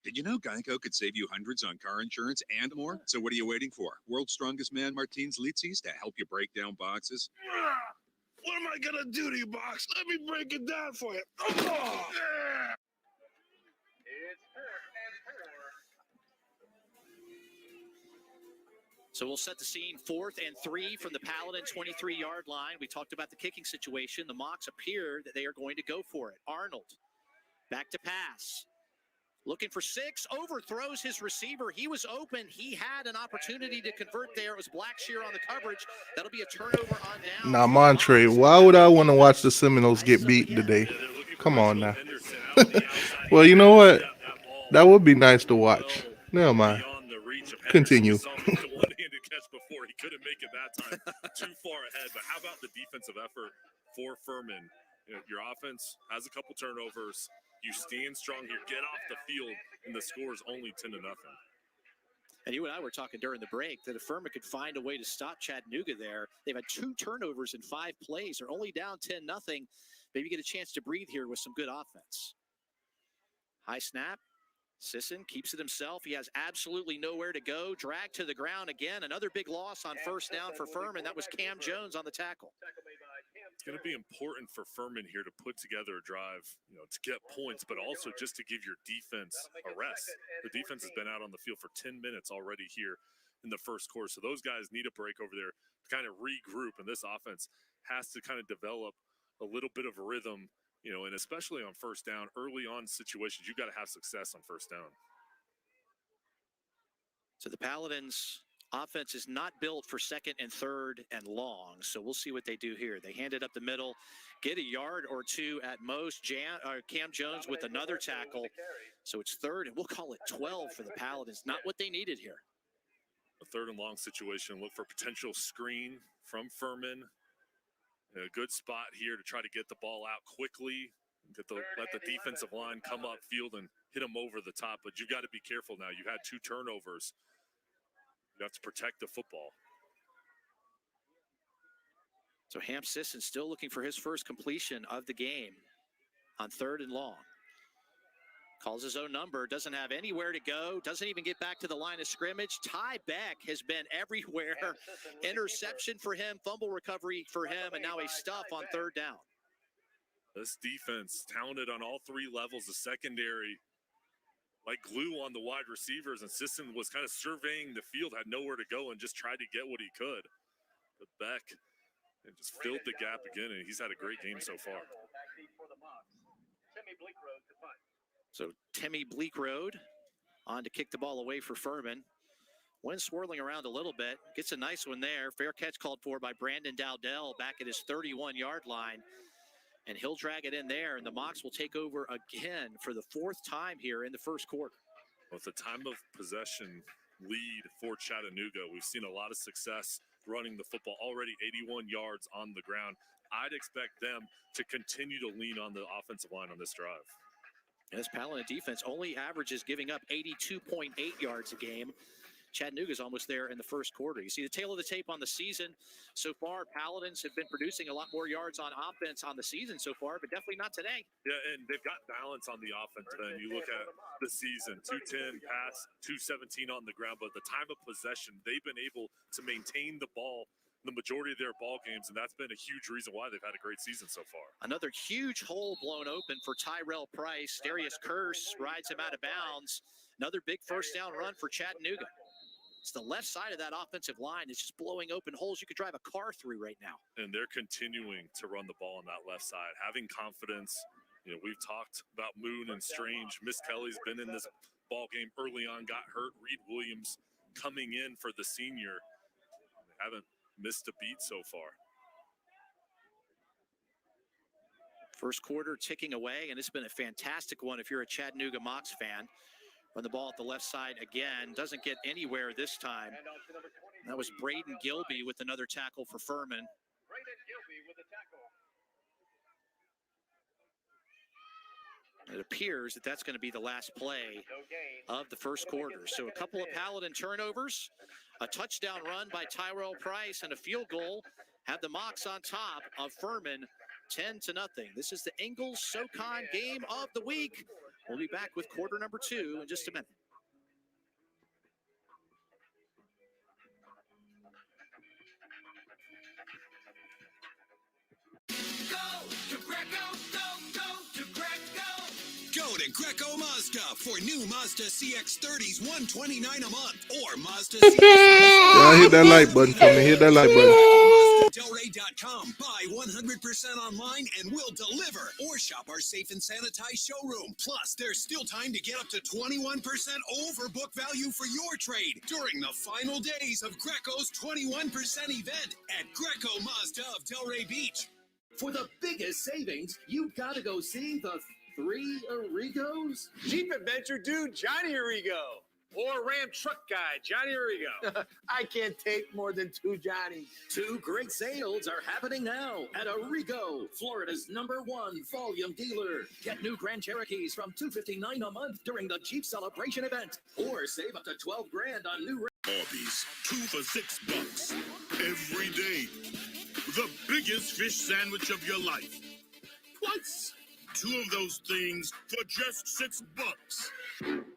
Did you know Geico could save you hundreds on car insurance and more? So what are you waiting for? World's strongest man, Martins Litzis, to help you break down boxes? What am I gonna do to you, Box? Let me break it down for you. Oh! So we'll set the scene 4th and 3 from the Paladin 23-yard line. We talked about the kicking situation. The Mocs appear that they are going to go for it. Arnold, back to pass. Looking for 6, overthrows his receiver. He was open. He had an opportunity to convert there. It was Blackshear on the coverage. That'll be a turnover on down. Now, Montre, why would I want to watch the Seminoles get beat today? Come on now. Well, you know what? That would be nice to watch. Never mind. Continue. One-handed catch before. He couldn't make it that time. Too far ahead. But how about the defensive effort for Furman? You know, your offense has a couple turnovers. You stand strong here, get off the field, and the score is only 10-0. And you and I were talking during the break that if Furman could find a way to stop Chattanooga there, they've had 2 turnovers in 5 plays. They're only down 10-0. Maybe get a chance to breathe here with some good offense. High snap. Sisson keeps it himself. He has absolutely nowhere to go. Dragged to the ground again. Another big loss on first down for Furman. That was Cam Jones on the tackle. It's going to be important for Furman here to put together a drive, you know, to get points, but also just to give your defense a rest. The defense has been out on the field for 10 minutes already here in the first quarter. So those guys need a break over there to kind of regroup, and this offense has to kind of develop a little bit of a rhythm, you know, and especially on first down, early on situations, you got to have success on first down. So the Paladins' offense is not built for 2nd and 3rd and long, so we'll see what they do here. They hand it up the middle, get a yard or 2 at most. Cam Jones with another tackle. So it's third, and we'll call it 12 for the Paladins. Not what they needed here. A third and long situation. Look for potential screen from Furman. A good spot here to try to get the ball out quickly. Let the defensive line come up field and hit them over the top. But you've got to be careful now. You had 2 turnovers. You have to protect the football. So Hamp Sisson still looking for his first completion of the game on third and long. Calls his own number, doesn't have anywhere to go, doesn't even get back to the line of scrimmage. Ty Beck has been everywhere. Interception for him, fumble recovery for him, and now a stuff on third down. This defense, talented on all 3 levels. The secondary, like glue on the wide receivers, and Sisson was kind of surveying the field, had nowhere to go, and just tried to get what he could. But Beck just filled the gap again, and he's had a great game so far. So Timmy Bleakroad on to kick the ball away for Furman. Wind swirling around a little bit. Gets a nice one there. Fair catch called for by Brandon Dowdell back at his 31-yard line. And he'll drag it in there, and the Mocs will take over again for the 4th time here in the first quarter. With the time of possession lead for Chattanooga, we've seen a lot of success running the football, already 81 yards on the ground. I'd expect them to continue to lean on the offensive line on this drive. This Paladin defense only averages giving up 82.8 yards a game. Chattanooga's almost there in the first quarter. You see the tail of the tape on the season so far. Paladins have been producing a lot more yards on offense on the season so far, but definitely not today. Yeah, and they've got balance on the offense. Then you look at the season, 210 pass, 217 on the ground, but the time of possession, they've been able to maintain the ball the majority of their ball games, and that's been a huge reason why they've had a great season so far. Another huge hole blown open for Tyrell Price. Darius Curse rides him out of bounds. Another big first down run for Chattanooga. It's the left side of that offensive line is just blowing open holes you could drive a car through right now. And they're continuing to run the ball on that left side, having confidence. You know, we've talked about Moon and Strange. Miss Kelly's been in this ball game early on, got hurt. Reed Williams coming in for the senior. They haven't missed a beat so far. First quarter ticking away, and it's been a fantastic one if you're a Chattanooga Mocs fan. Run the ball at the left side again. Doesn't get anywhere this time. That was Braden Gilby with another tackle for Furman. It appears that that's going to be the last play of the first quarter. So a couple of Paladin turnovers, a touchdown run by Tyrell Price, and a field goal have the Mocs on top of Furman 10-0. This is the Ingalls SoCon game of the week. We'll be back with quarter number 2 in just a minute. Go to Greco Mazda for new Mazda CX-30s, $129 a month, or Mazda CX. Yeah, hit that like button for me. Hit that like button. Delray.com. Buy 100% online and we'll deliver. Or shop our safe and sanitized showroom. Plus, there's still time to get up to 21% over book value for your trade during the final days of Greco's 21% event at Greco Mazda of Delray Beach. For the biggest savings, you've got to go see the 3 Arrigos. Jeep adventure dude, Johnny Arrigo. Or Ram truck guy, Johnny Arrigo. I can't take more than 2 Johnnies. 2 great sales are happening now at Arrigo, Florida's #1 volume dealer. Get new Grand Cherokees from $259 a month during the Jeep celebration event, or save up to $12 grand on new. Arby's, 2 for $6 every day. The biggest fish sandwich of your life. Twice. 2 of those things for just $6.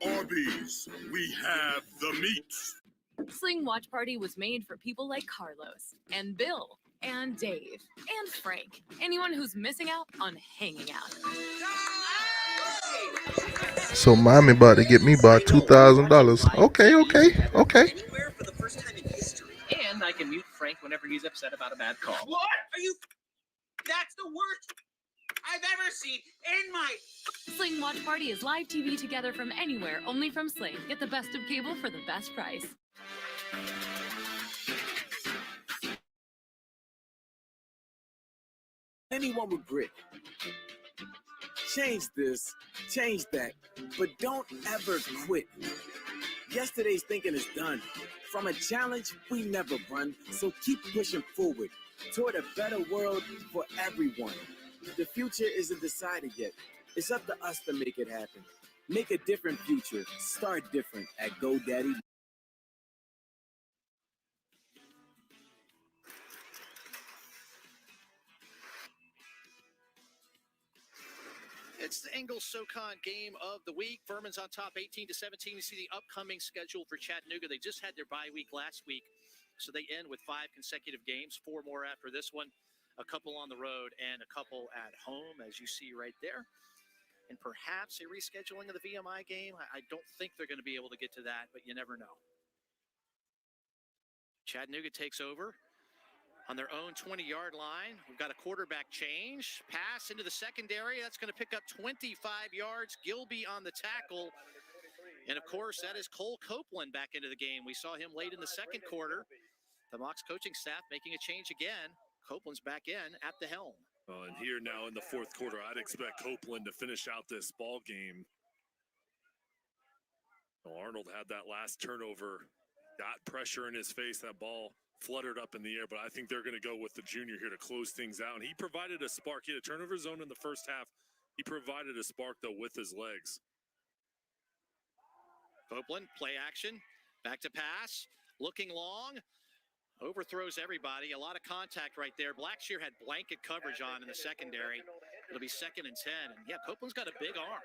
Arby's, we have the meat. Sling Watch Party was made for people like Carlos and Bill and Dave and Frank. Anyone who's missing out on hanging out. So mommy about to get me about $2,000. Okay. And I can mute Frank whenever he's upset about a bad call. What? Are you? That's the worst I've ever seen in my... Sling Watch Party is live TV together from anywhere, only from Sling. Get the best of cable for the best price. Anyone with grit, change this, change that, but don't ever quit. Yesterday's thinking is done. From a challenge, we never run, so keep pushing forward toward a better world for everyone. The future isn't decided yet. It's up to us to make it happen. Make a different future. Start different at GoDaddy. It's the Ingles SoCon game of the week. Furman's on top 18-17. You see the upcoming schedule for Chattanooga. They just had their bye week last week, so they end with 5 consecutive games, 4 more after this one, a couple on the road and a couple at home, as you see right there. And perhaps a rescheduling of the VMI game. I don't think they're going to be able to get to that, but you never know. Chattanooga takes over on their own 20-yard line. We've got a quarterback change. Pass into the secondary. That's going to pick up 25 yards. Gilby on the tackle. And, of course, that is Cole Copeland back into the game. We saw him late in the second quarter. The Mocs coaching staff making a change again. Copeland's back in at the helm. And here now in the fourth quarter, I'd expect Copeland to finish out this ball game. Well, Arnold had that last turnover, got pressure in his face. That ball fluttered up in the air, but I think they're going to go with the junior here to close things out. And he provided a spark. He had a turnover zone in the first half. He provided a spark, though, with his legs. Copeland, play action, back to pass, looking long, overthrows everybody. A lot of contact right there. Blackshear had blanket coverage on in the secondary. It'll be 2nd and 10. And yeah, Copeland's got a big arm.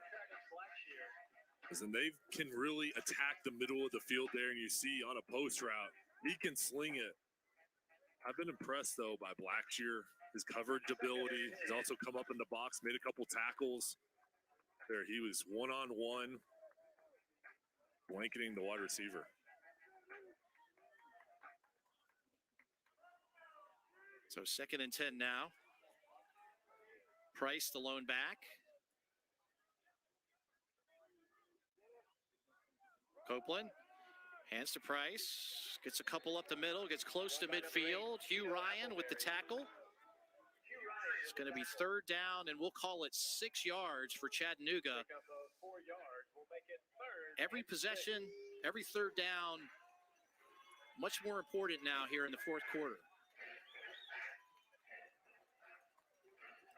And they can really attack the middle of the field there, and you see on a post route, he can sling it. I've been impressed, though, by Blackshear, his coverage ability. He's also come up in the box, made a couple tackles. There, he was one-on-one, blanketing the wide receiver. So 2nd and 10 now. Price, the lone back. Copeland, hands to Price, gets a couple up the middle, gets close to midfield. Hugh Ryan with the tackle. It's going to be 3rd down, and we'll call it 6 yards for Chattanooga. Every possession, every 3rd down, much more important now here in the fourth quarter.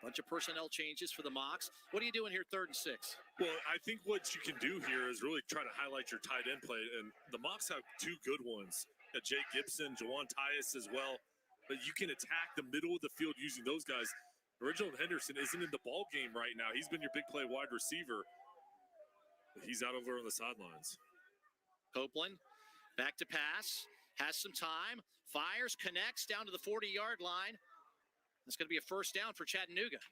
Bunch of personnel changes for the Mocs. What are you doing here, 3rd and 6? Well, I think what you can do here is really try to highlight your tight end play. And the Mocs have 2 good ones. Jake Gibson, Jawan Tyus as well. But you can attack the middle of the field using those guys. Reginald Henderson isn't in the ball game right now. He's been your big play wide receiver. He's out over on the sidelines. Copeland, back to pass, has some time, fires, connects down to the 40-yard line. That's going to be a 1st down for Chattanooga.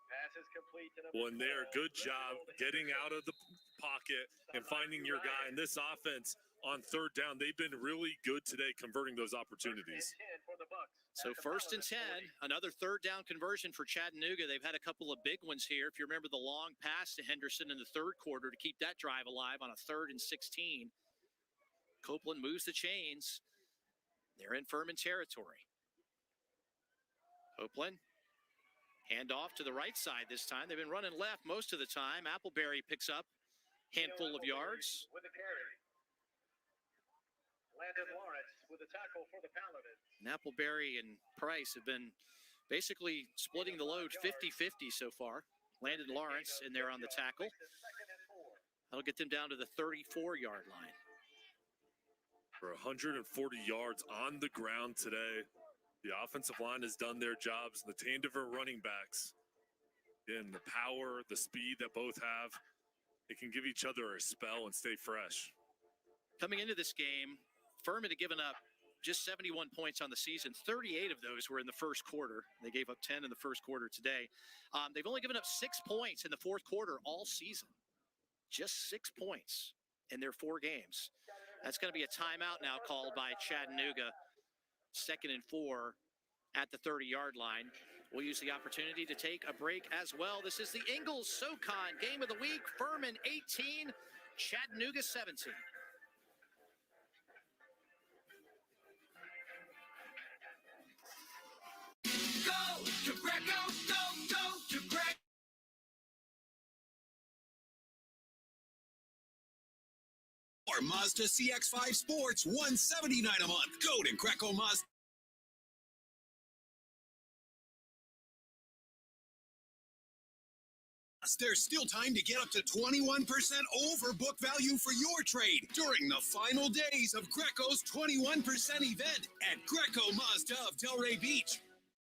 Pass is complete to well, and they're a good job getting out of the pocket and finding your guy. In this offense on 3rd down, they've been really good today converting those opportunities. So 1st and 10, another 3rd down conversion for Chattanooga. They've had a couple of big ones here. If you remember the long pass to Henderson in the 3rd quarter to keep that drive alive on a 3rd and 16. Copeland moves the chains. They're in Furman territory. Copeland, handoff to the right side this time. They've been running left most of the time. Appleberry picks up handful of yards. With the carry. Landon Lawrence with a tackle for the Paladins. And Appleberry and Price have been basically splitting the load 50-50 so far. Landon Lawrence in there on the tackle. That'll get them down to the 34-yard line. For 140 yards on the ground today. The offensive line has done their jobs. The tandem of running backs, again, the power, the speed that both have, they can give each other a spell and stay fresh. Coming into this game, Furman had given up just 71 points on the season. 38 of those were in the first quarter. They gave up 10 in the first quarter today. They've only given up 6 points in the fourth quarter all season. Just 6 points in their 4 games. That's going to be a timeout now called by Chattanooga. 2nd and 4 at the 30-yard line. We'll use the opportunity to take a break as well. This is the Ingles SoCon Game of the Week. Furman 18, Chattanooga 17. Mazda CX-5 Sports, $179 a month. Go to Greco Mazda. There's still time to get up to 21% over book value for your trade during the final days of Greco's 21% event at Greco Mazda of Delray Beach.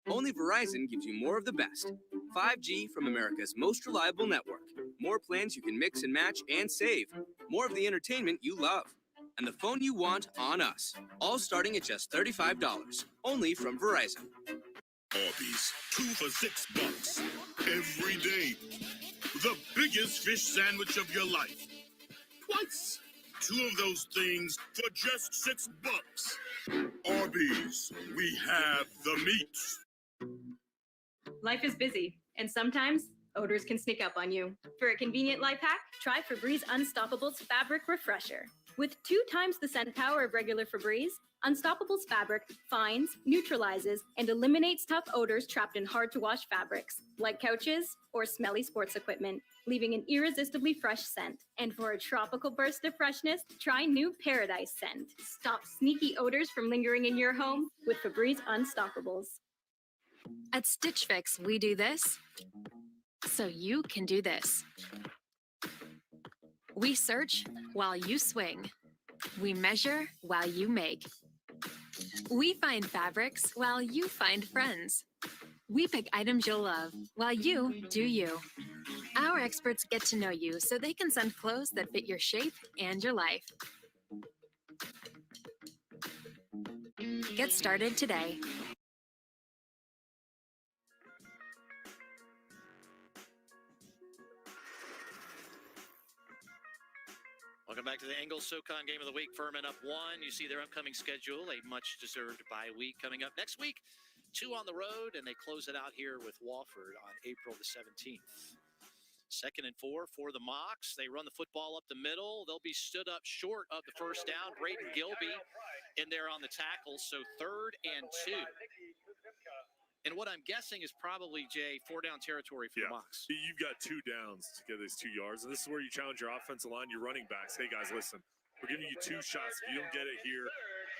Only Verizon gives you more of the best. 5G from America's most reliable network. More plans you can mix and match and save. More of the entertainment you love. And the phone you want on us. All starting at just $35. Only from Verizon. Arby's, 2 for $6. Every day. The biggest fish sandwich of your life. Twice. 2 of those things for just $6. Arby's, we have the meats. Life is busy, and sometimes odors can sneak up on you. For a convenient life hack, try Febreze Unstoppables Fabric Refresher. With 2 times the scent power of regular Febreze, Unstoppables fabric finds, neutralizes, and eliminates tough odors trapped in hard-to-wash fabrics, like couches or smelly sports equipment, leaving an irresistibly fresh scent. And for a tropical burst of freshness, try new Paradise Scent. Stop sneaky odors from lingering in your home with Febreze Unstoppables. At Stitch Fix, we do this, so you can do this. We search while you swing. We measure while you make. We find fabrics while you find friends. We pick items you'll love while you do you. Our experts get to know you so they can send clothes that fit your shape and your life. Get started today. Welcome back to the Engels SoCon Game of the Week. Furman up 1. You see their upcoming schedule, a much-deserved bye week coming up next week. 2 on the road, and they close it out here with Wofford on April the 17th. 2nd and 4 for the Mocs. They run the football up the middle. They'll be stood up short of the first down. Braden Gilby in there on the tackle, so 3rd and 2. And what I'm guessing is probably, Jay, 4-down territory for the Mocs. You've got 2 downs to get these 2 yards, and this is where you challenge your offensive line, your running backs. Hey, guys, listen, we're giving you 2 shots. If you don't get it here,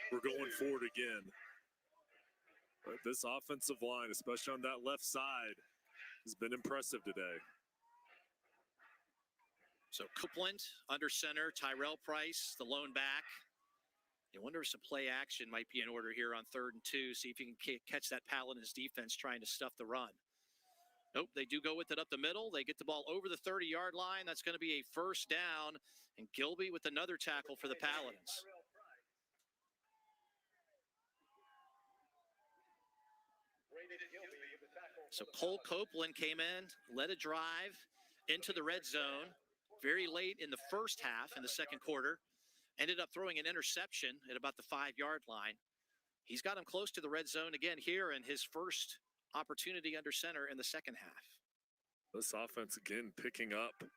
we're going forward again. But this offensive line, especially on that left side, has been impressive today. So Copeland under center, Tyrell Price, the lone back. You wonder if some play action might be in order here on 3rd and 2. See if you can catch that Paladins defense trying to stuff the run. Nope, they do go with it up the middle. They get the ball over the 30-yard line. That's going to be a first down. And Gilby with another tackle for the Paladins. So Cole Copeland came in, led a drive into the red zone very late in the first half in the second quarter. Ended up throwing an interception at about the 5-yard line. He's got him close to the red zone again here in his first opportunity under center in the second half. This offense again picking up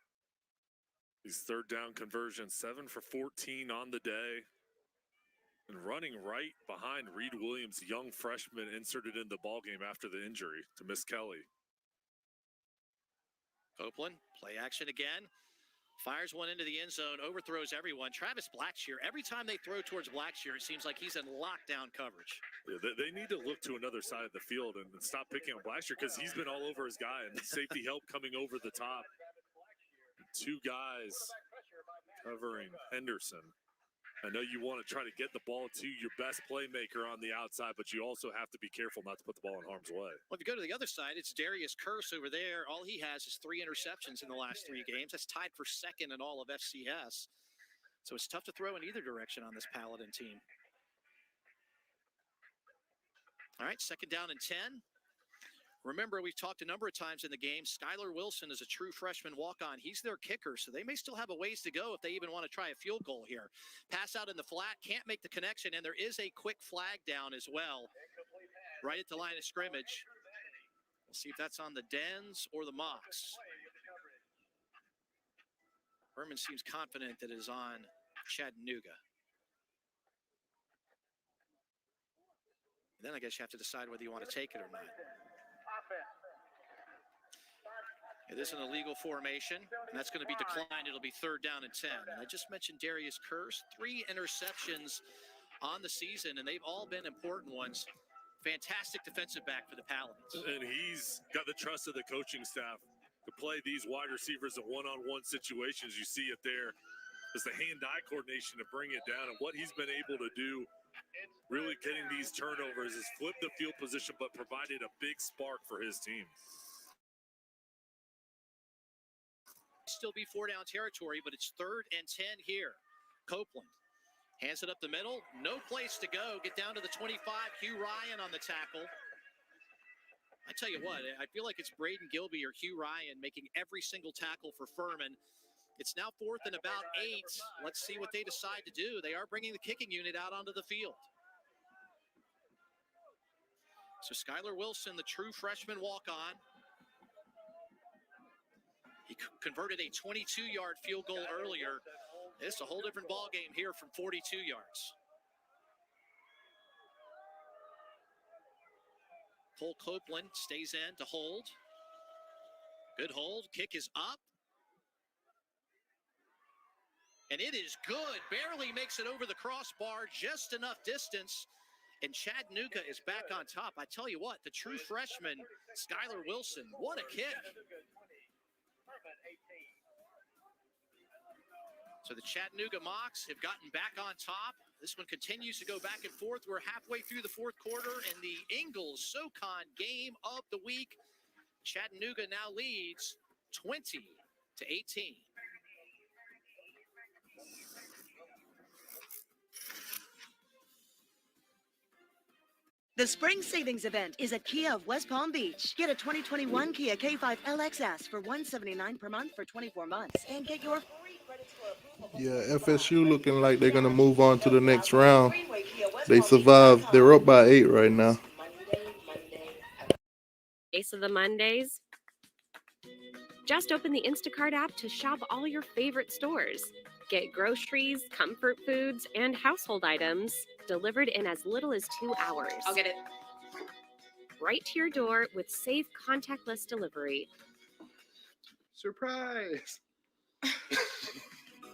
these 3rd down conversions, 7 for 14 on the day. And running right behind Reed Williams, young freshman inserted in the ballgame after the injury to Miss Kelly. Copeland, play action again. Fires one into the end zone, overthrows everyone. Travis Blackshear, every time they throw towards Blackshear, it seems like he's in lockdown coverage. Yeah, they need to look to another side of the field and stop picking on Blackshear because he's been all over his guy and the safety help coming over the top. 2 guys covering Henderson. I know you want to try to get the ball to your best playmaker on the outside, but you also have to be careful not to put the ball in harm's way. Well, if you go to the other side, it's Darius Curse over there. All he has is 3 interceptions in the last 3 games. That's tied for 2nd in all of FCS. So it's tough to throw in either direction on this Paladin team. All right, 2nd down and 10. Remember, we've talked a number of times in the game, Skylar Wilson is a true freshman walk-on. He's their kicker, so they may still have a ways to go if they even want to try a field goal here. Pass out in the flat, can't make the connection, and there is a quick flag down as well, right at the line of scrimmage. We'll see if that's on the Dens or the Mocs. Furman seems confident that it is on Chattanooga. And then I guess you have to decide whether you want to take it or not. It is an illegal formation, and that's going to be declined. It'll be 3rd down and 10. And I just mentioned Darius Kearse, 3 interceptions on the season, and they've all been important ones. Fantastic defensive back for the Paladins. And he's got the trust of the coaching staff to play these wide receivers in one-on-one situations. You see it there. It's the hand-eye coordination to bring it down. And what he's been able to do, really getting these turnovers, is flip the field position, but provided a big spark for his team. Still be 4-down territory, but it's 3rd and 10 here. Copeland hands it up the middle. No place to go. Get down to the 25. Hugh Ryan on the tackle. I tell you what, I feel like it's Braden Gilby or Hugh Ryan making every single tackle for Furman. It's now 4th and about 8. Let's see what they decide to do. They are bringing the kicking unit out onto the field. So Skylar Wilson, the true freshman walk-on. He converted a 22-yard field goal earlier. It's a whole different ball game here from 42 yards. Cole Copeland stays in to hold. Good hold. Kick is up. And it is good. Barely makes it over the crossbar. Just enough distance. And Chattanooga is back on top. I tell you what, the true freshman, Skylar Wilson, what a kick. So the Chattanooga Mocs have gotten back on top. This one continues to go back and forth. We're halfway through the 4th quarter in the Ingalls SoCon game of the week. Chattanooga now leads 20-18. The Spring Savings Event is at Kia of West Palm Beach. Get a 2021 Kia K5 LXS for $179 per month for 24 months and get your free credit score approval. Yeah, FSU looking like they're going to move on to the next round. They survived. They're up by 8 right now. Ace of the Mondays. Just open the Instacart app to shop all your favorite stores. Get groceries, comfort foods, and household items delivered in as little as 2 hours. I'll get it. Right to your door with safe contactless delivery. Surprise!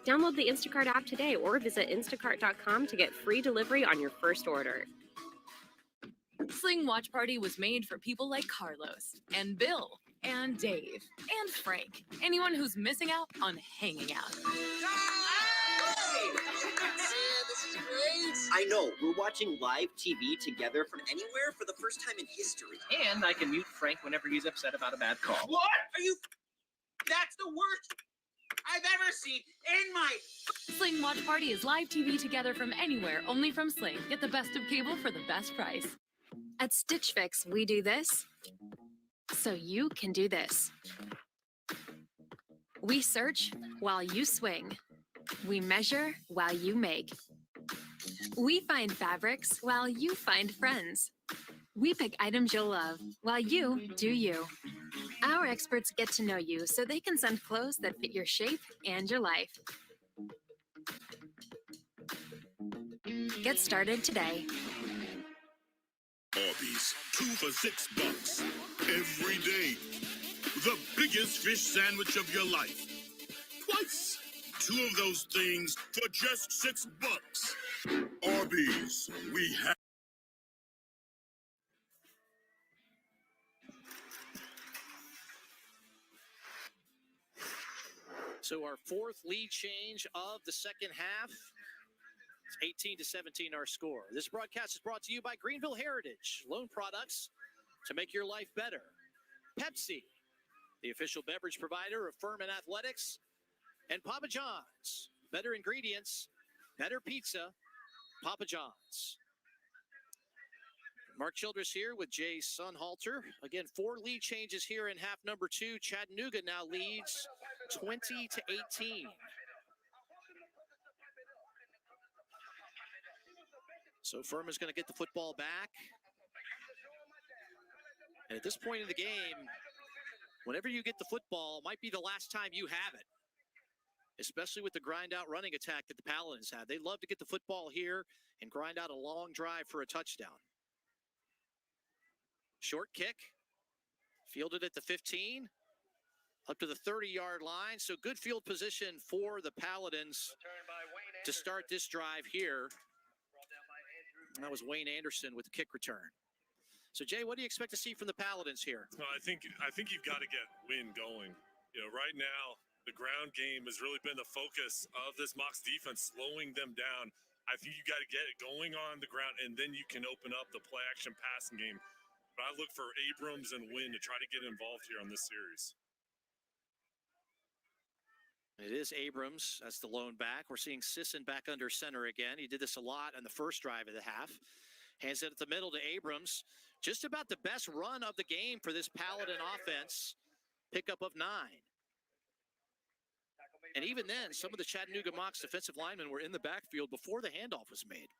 Download the Instacart app today or visit instacart.com to get free delivery on your first order. Sling Watch Party was made for people like Carlos and Bill and Dave and Frank. Anyone who's missing out on hanging out. This is great. I know. We're watching live TV together from anywhere for the first time in history. And I can mute Frank whenever he's upset about a bad call. What? Are you? That's the worst I've ever seen in my... Sling Watch Party is live TV together from anywhere, only from Sling. Get the best of cable for the best price. At Stitch Fix, we do this, so you can do this. We search while you swing. We measure while you make. We find fabrics while you find friends. We pick items you'll love while you do you. Our experts get to know you so they can send clothes that fit your shape and your life. Get started today. Arby's, 2 for $6 every day. The biggest fish sandwich of your life. Twice. 2 of those things for just $6. Arby's, we have. So our 4th lead change of the second half. It's 18-17 our score. This broadcast is brought to you by Greenville Heritage Loan Products to make your life better. Pepsi, the official beverage provider of Furman Athletics, and Papa John's. Better ingredients, better pizza, Papa John's. Mark Childress here with Jay Sunhalter. Again, 4 lead changes here in half number 2. Chattanooga now leads 20-18. So Furman's going to get the football back. And at this point in the game, whenever you get the football, might be the last time you have it. Especially with the grind-out running attack that the Paladins had. They love to get the football here and grind out a long drive for a touchdown. Short kick. Fielded at the 15. up to the 30-yard line. So good field position for the Paladins to start this drive here. And that was Wayne Anderson with the kick return. So, Jay, what do you expect to see from the Paladins here? Well, I think you've got to get Wynn going. Right now, the ground game has really been the focus of this Mocs defense, slowing them down. I think you got to get it going on the ground, and then you can open up the play-action passing game. But I look for Abrams and Wynn to try to get involved here on this series. It is Abrams. That's the lone back. We're seeing Sisson back under center again. He did this a lot on the first drive of the half. Hands it at the middle to Abrams. Just about the best run of the game for this Paladin offense. Pickup of 9. And even then, some of the Chattanooga Mocs defensive linemen were in the backfield before the handoff was made.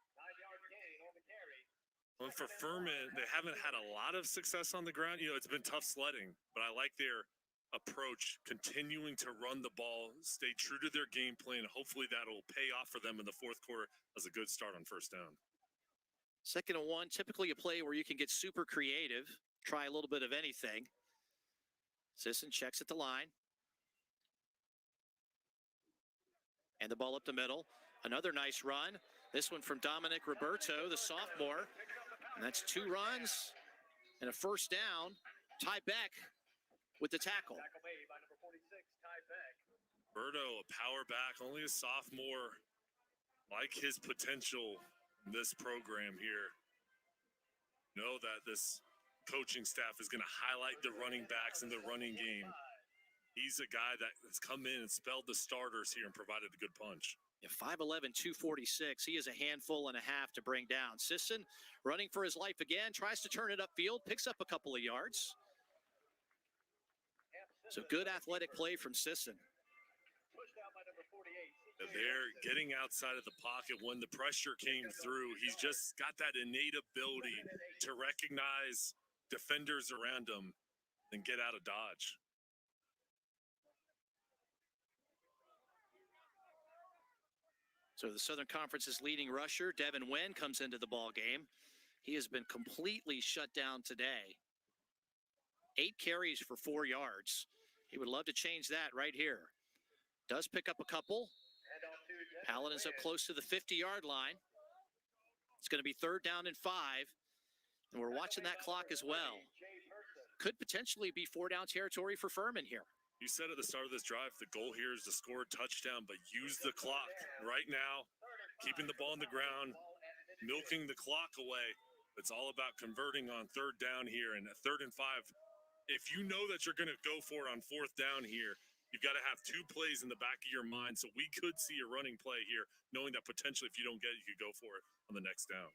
Well, for Furman, they haven't had a lot of success on the ground. It's been tough sledding, but I like their approach, continuing to run the ball, stay true to their game plan. Hopefully that will pay off for them in the fourth quarter as a good start on first down. 2nd and 1, typically a play where you can get super creative, try a little bit of anything. Sisson checks at the line. And the ball up the middle. Another nice run. This one from Dominic Roberto, the sophomore. And that's 2 runs and a first down. Ty Beck with the tackle. Roberto, a power back, only a sophomore. Like his potential in this program here. Know that this coaching staff is going to highlight the running backs in the running game. He's a guy that has come in and spelled the starters here and provided a good punch. Yeah, 5'11", 246. He is a handful and a half to bring down. Sisson running for his life again, tries to turn it upfield, picks up a couple of yards. So good athletic play from Sisson. They're getting outside of the pocket when the pressure came through. He's just got that innate ability to recognize defenders around him and get out of dodge. So the Southern Conference's leading rusher, Devin Wynn, comes into the ball game. He has been completely shut down today. 8 carries for 4 yards. He would love to change that right here. Does pick up a couple. Paladins up close to the 50-yard line. It's going to be 3rd down and 5. And we're watching that clock as well. Could potentially be 4-down territory for Furman here. You said at the start of this drive, the goal here is to score a touchdown, but use the clock. Right now, keeping the ball on the ground, milking the clock away. It's all about converting on 3rd down here. And at 3rd and 5, if you know that you're going to go for it on 4th down here, you've got to have 2 plays in the back of your mind. So we could see a running play here, knowing that potentially if you don't get it, you could go for it on the next down.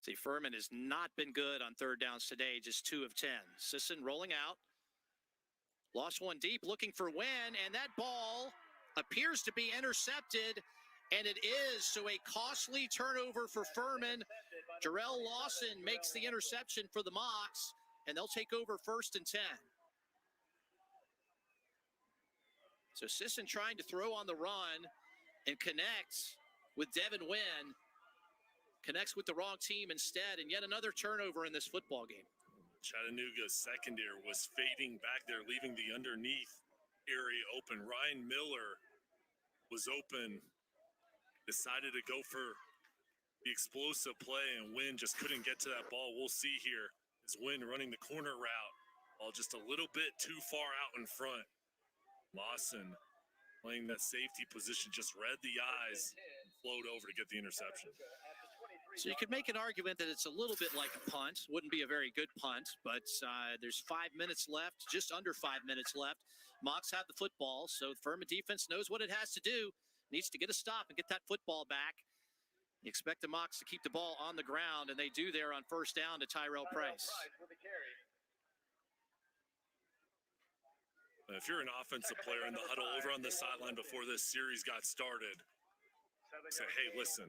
See, Furman has not been good on 3rd downs today, just 2 of 10. Sisson rolling out. Lost one deep, looking for Wynn, and that ball appears to be intercepted, and it is. So a costly turnover for Furman. Jarrell Lawson makes the interception for the Mocs, and they'll take over 1st and 10. So Sisson trying to throw on the run and connects with Devin Wynn. Connects with the wrong team instead, and yet another turnover in this football game. Chattanooga's secondary was fading back there, leaving the underneath area open. Ryan Miller was open, decided to go for the explosive play, and Wynn just couldn't get to that ball. We'll see here is Wynn running the corner route, all just a little bit too far out in front. Lawson playing that safety position, just read the eyes, and flowed over to get the interception. So you could make an argument that it's a little bit like a punt. Wouldn't be a very good punt, but there's 5 minutes left, just under 5 minutes left. Mocs have the football, so the Furman defense knows what it has to do. Needs to get a stop and get that football back. You expect the Mocs to keep the ball on the ground, and they do there on 1st down to Tyrell Price. If you're an offensive player in the huddle over on the sideline before this series got started, say, hey, listen,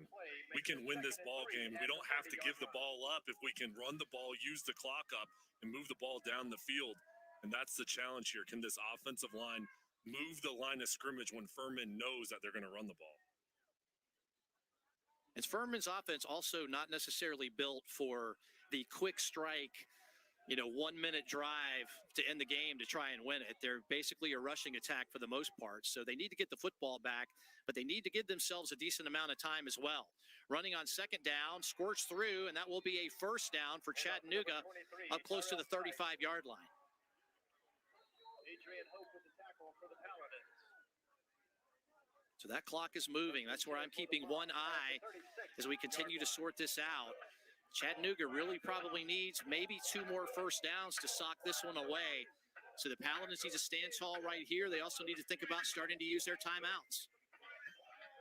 we can win this ball game. We don't have to give the ball up if we can run the ball, use the clock up, and move the ball down the field. And that's the challenge here. Can this offensive line move the line of scrimmage when Furman knows that they're going to run the ball? It's Furman's offense also not necessarily built for the quick strike 1-minute drive to end the game to try and win it. They're basically a rushing attack for the most part, so they need to get the football back, but they need to give themselves a decent amount of time as well. Running on second down, squirts through, and that will be a first down for Chattanooga up close to the 35-yard line. So that clock is moving. That's where I'm keeping one eye as we continue to sort this out. Chattanooga really probably needs maybe 2 more first downs to sock this one away. So the Paladins need to stand tall right here. They also need to think about starting to use their timeouts.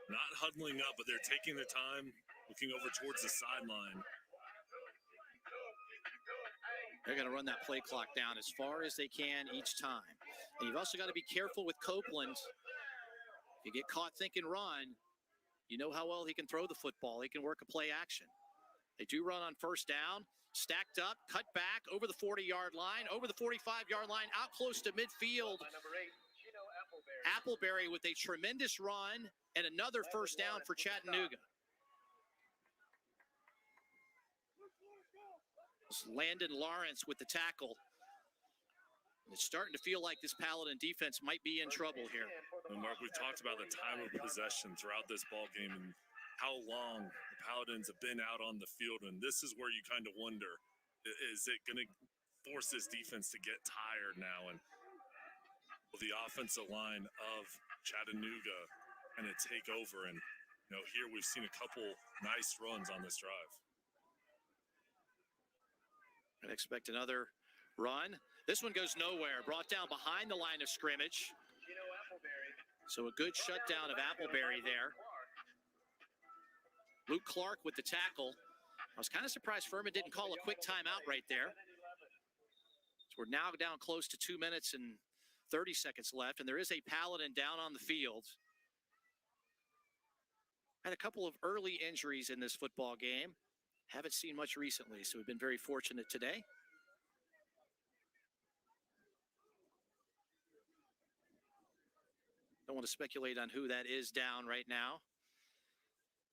Not huddling up, but they're taking the time, looking over towards the sideline. They're going to run that play clock down as far as they can each time. And you've also got to be careful with Copeland. If you get caught thinking run, you know how well he can throw the football. He can work a play action. They do run on first down, stacked up, cut back over the 40-yard line, over the 45-yard line, out close to midfield. Appleberry with a tremendous run and another first down for Chattanooga. It's Landon Lawrence with the tackle. It's starting to feel like this Paladin defense might be in trouble here. And Mark, we've talked about the time of possession throughout this ball game and how long the Paladins have been out on the field, and this is where you kind of wonder, is it going to force this defense to get tired now? And will the offensive line of Chattanooga kind of take over? And here we've seen a couple nice runs on this drive. I'd expect another run. This one goes nowhere, brought down behind the line of scrimmage. So a good shutdown of Appleberry there. Luke Clark with the tackle. I was kind of surprised Furman didn't call a quick timeout right there. So we're now down close to 2 minutes and 30 seconds left, and there is a Paladin down on the field. Had a couple of early injuries in this football game. Haven't seen much recently, so we've been very fortunate today. Don't want to speculate on who that is down right now.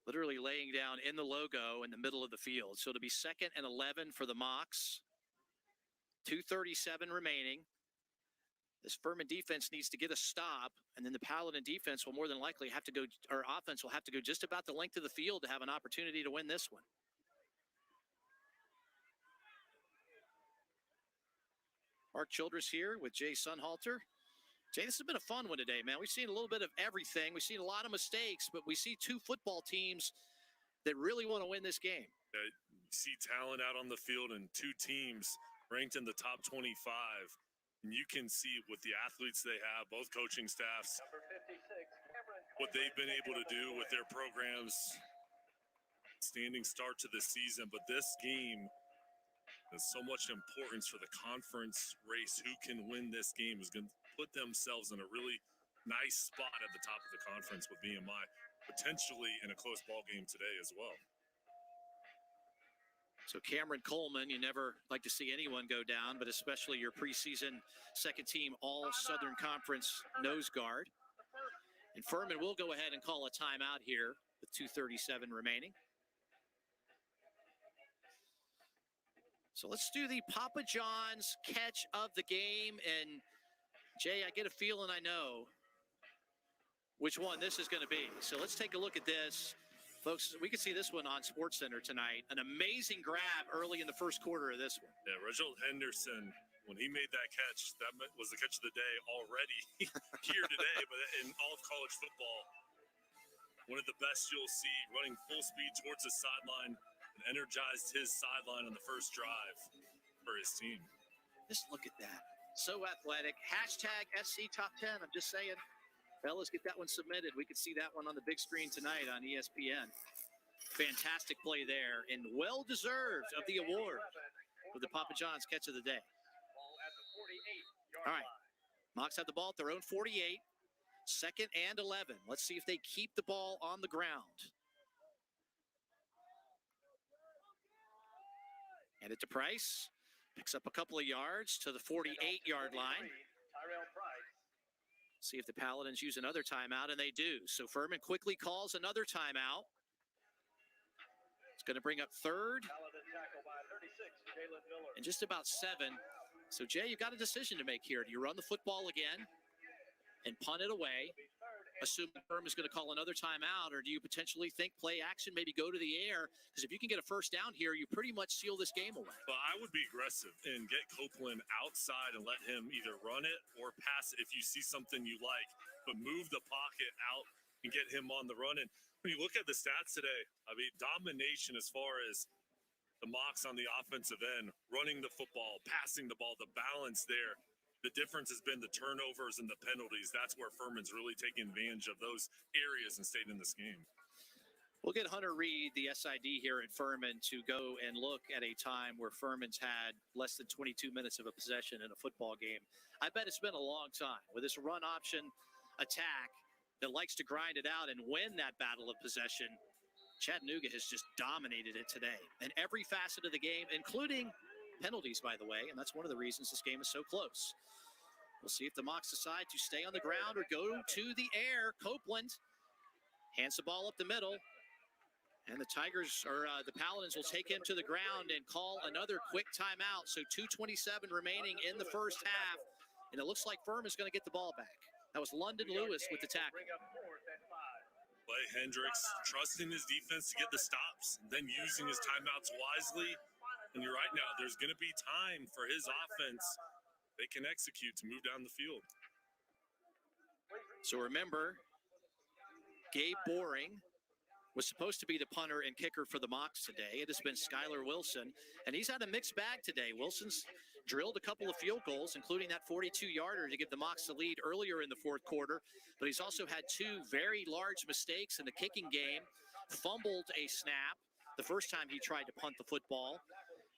Literally laying down in the logo in the middle of the field. So it'll be 2nd and 11 for the Mocs. 2:37 remaining. This Furman defense needs to get a stop, and then the Paladin defense will more than likely have to go, or offense will have to go just about the length of the field to have an opportunity to win this one. Mark Childress here with Jay Sunhalter. Jay, this has been a fun one today, man. We've seen a little bit of everything. We've seen a lot of mistakes, but we see 2 football teams that really want to win this game. You see talent out on the field and 2 teams ranked in the top 25. And you can see with the athletes they have, both coaching staffs, what they've been able to do with their programs. Standing start to the season, but this game has so much importance for the conference race. Who can win this game is going to put themselves in a really nice spot at the top of the conference with VMI, potentially in a close ball game today as well. So Cameron Coleman, you never like to see anyone go down, but especially your preseason second team all Southern Conference nose guard. And Furman will go ahead and call a timeout here with 2:37 remaining. So let's do the Papa John's catch of the game. And Jay, I get a feeling I know which one this is going to be. So let's take a look at this. Folks, we can see this one on SportsCenter tonight. An amazing grab early in the first quarter of this one. Yeah, Reginald Henderson, when he made that catch, that was the catch of the day already here today, but in all of college football, one of the best you'll see, running full speed towards the sideline and energized his sideline on the first drive for his team. Just look at that. So athletic. Hashtag SC Top 10. I'm just saying. Fellas, get that one submitted. We could see that one on the big screen tonight on ESPN. Fantastic play there, and well-deserved of the award for the Papa John's catch of the day. All right. Mocs have the ball at their own 48. 2nd and 11. Let's see if they keep the ball on the ground. And it to Price. Picks up a couple of yards to the 48-yard line. See if the Paladins use another timeout, and they do. So Furman quickly calls another timeout. It's going to bring up 3rd and just about 7. So, Jay, you've got a decision to make here. Do you run the football again and punt it away, assuming Furman is going to call another timeout, or do you potentially think play action, maybe go to the air? Because if you can get a first down here, you pretty much seal this game away. But I would be aggressive and get Copeland outside and let him either run it or pass it if you see something you like, but move the pocket out and get him on the run. And when you look at the stats today, I mean, domination as far as the Mocs on the offensive end, running the football, passing the ball, the balance there. The difference has been the turnovers and the penalties. That's where Furman's really taking advantage of those areas and stayed in this game. We'll get Hunter Reed, the SID here at Furman, to go and look at a time where Furman's had less than 22 minutes of a possession in a football game. I bet it's been a long time with this run option attack that likes to grind it out and win that battle of possession. Chattanooga has just dominated it today in every facet of the game, including penalties, by the way, and that's one of the reasons this game is so close. We'll see if the Mocs decide to stay on the ground or go to the air. Copeland hands the ball up the middle, and the Paladins will take him to the ground and call another quick timeout. So 2:27 remaining in the first half, and it looks like Furman's going to get the ball back. That was London Lewis with the tackle. Clay Hendricks trusting his defense to get the stops, then using his timeouts wisely. And you're right now, there's going to be time for his offense. They can execute to move down the field. So remember, Gabe Boring was supposed to be the punter and kicker for the Mocs today. It has been Skylar Wilson, and he's had a mixed bag today. Wilson's drilled a couple of field goals, including that 42-yarder to give the Mocs the lead earlier in the fourth quarter, but he's also had 2 very large mistakes in the kicking game. Fumbled a snap the first time he tried to punt the football,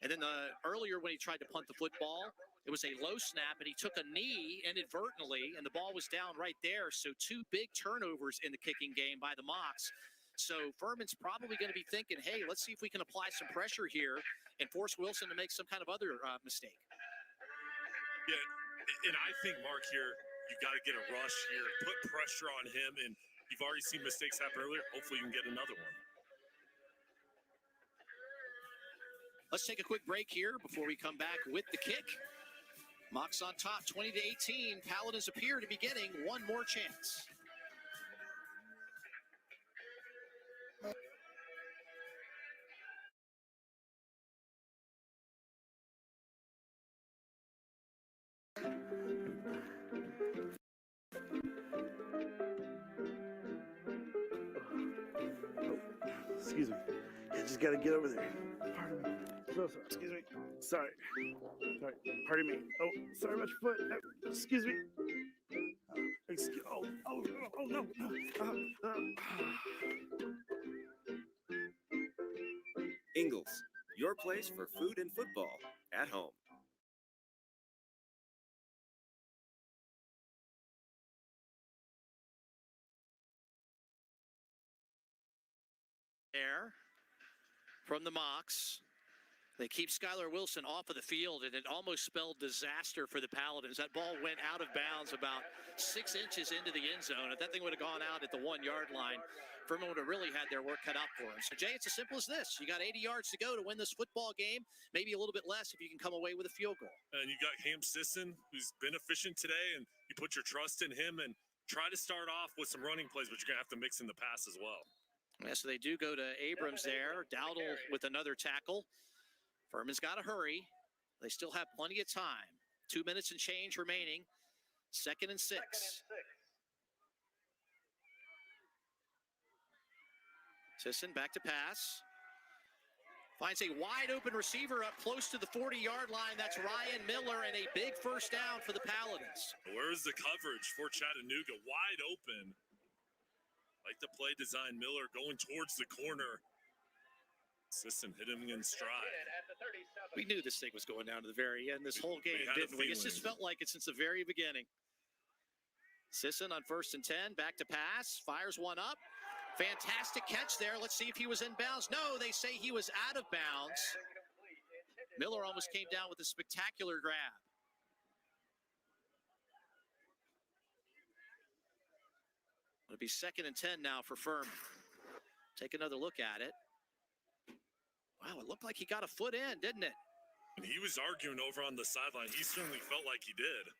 and then earlier when he tried to punt the football, it was a low snap, and he took a knee inadvertently, and the ball was down right there. So 2 big turnovers in the kicking game by the Mocs. So Furman's probably going to be thinking, hey, let's see if we can apply some pressure here and force Wilson to make some kind of other mistake. Yeah, and I think, Mark, here, you got to get a rush here, put pressure on him, and you've already seen mistakes happen earlier. Hopefully you can get another one. Let's take a quick break here before we come back with the kick. Mocs on top, 20-18. Paladins appear to be getting one more chance. Excuse me. I just gotta get over there. Pardon me. So sorry. Excuse me. Sorry. Sorry. Pardon me. Oh, sorry about your foot. Excuse me. Oh no. Ingles, your place for food and football at home. There from the Mocs. They keep Skylar Wilson off of the field, and it almost spelled disaster for the Paladins. That ball went out of bounds about 6 inches into the end zone. If that thing would have gone out at the 1-yard line, Furman would have really had their work cut out for them. So, Jay, it's as simple as this. You got 80 yards to go to win this football game, maybe a little bit less if you can come away with a field goal. And you got Ham Sisson, who's been efficient today, and you put your trust in him and try to start off with some running plays, but you're going to have to mix in the pass as well. Yeah, so they do go to Abrams there. Dowdle with another tackle. Furman's got to hurry. They still have plenty of time. 2 minutes and change remaining. 2nd and 6. Sisson back to pass. Finds a wide open receiver up close to the 40-yard line. That's Ryan Miller, and a big first down for the Paladins. Where's the coverage for Chattanooga? Wide open. Like the play design, Miller going towards the corner. Sisson hit him in stride. We knew this thing was going down to the very end this whole game, didn't we? It just felt like it since the very beginning. Sisson on 1st and 10, back to pass, fires one up. Fantastic catch there. Let's see if he was in bounds. No, they say he was out of bounds. Miller almost came down with a spectacular grab. It'll be 2nd and 10 now for Furman. Take another look at it. Wow, it looked like he got a foot in, didn't it? And he was arguing over on the sideline. He certainly felt like he did.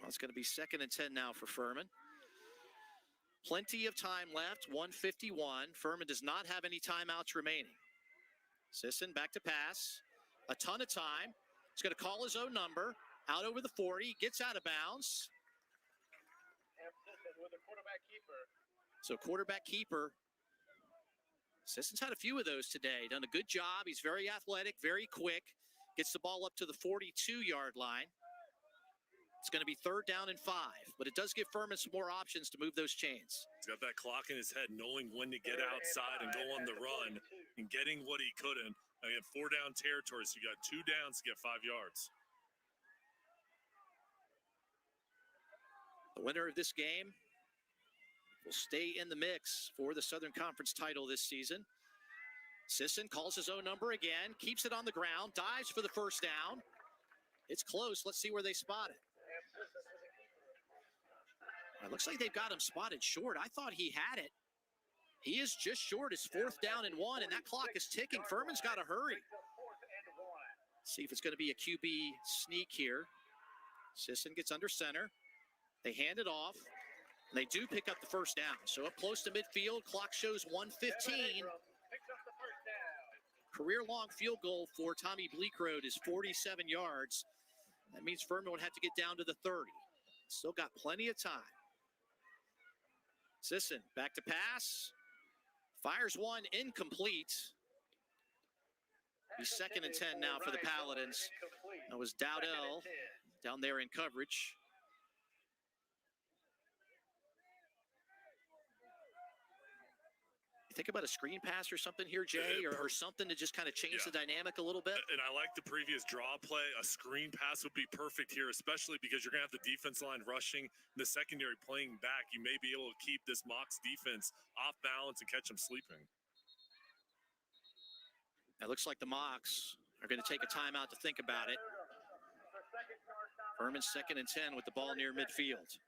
Well, it's going to be 2nd and 10 now for Furman. Plenty of time left, 1:51. Furman does not have any timeouts remaining. Sisson back to pass. A ton of time. He's going to call his own number. Out over the 40. Gets out of bounds. So quarterback keeper. Sisson's had a few of those today. Done a good job. He's very athletic, very quick. Gets the ball up to the 42-yard line. It's going to be 3rd down and 5, but it does give Furman some more options to move those chains. He's got that clock in his head, knowing when to get outside and go on the run and getting what he couldn't. Again, 4-down territory, so you got 2 downs to get 5 yards. The winner of this game will stay in the mix for the Southern Conference title this season. Sisson calls his own number again, keeps it on the ground, dives for the 1st down. It's close. Let's see where they spot it. It looks like they've got him spotted short. I thought he had it. He is just short. It's 4th down and 1, and that clock is ticking. Furman's got to hurry. See if it's going to be a QB sneak here. Sisson gets under center. They hand it off. And they do pick up the 1st down. So up close to midfield. Clock shows 1:15. Career-long field goal for Tommy Bleekrode is 47 yards. That means Furman would have to get down to the 30. Still got plenty of time. Sisson back to pass. Fires one incomplete. He's 2nd and 10 now for the Paladins. That was Dowdell down there in coverage. Think about a screen pass or something here, Jay, or something to just kind of change the dynamic a little bit. And I like the previous draw play. A screen pass would be perfect here, especially because you're going to have the defense line rushing, the secondary playing back. You may be able to keep this Mocs defense off balance and catch them sleeping. It looks like the Mocs are going to take a timeout to think about it. Furman's 2nd and 10 with the ball near midfield.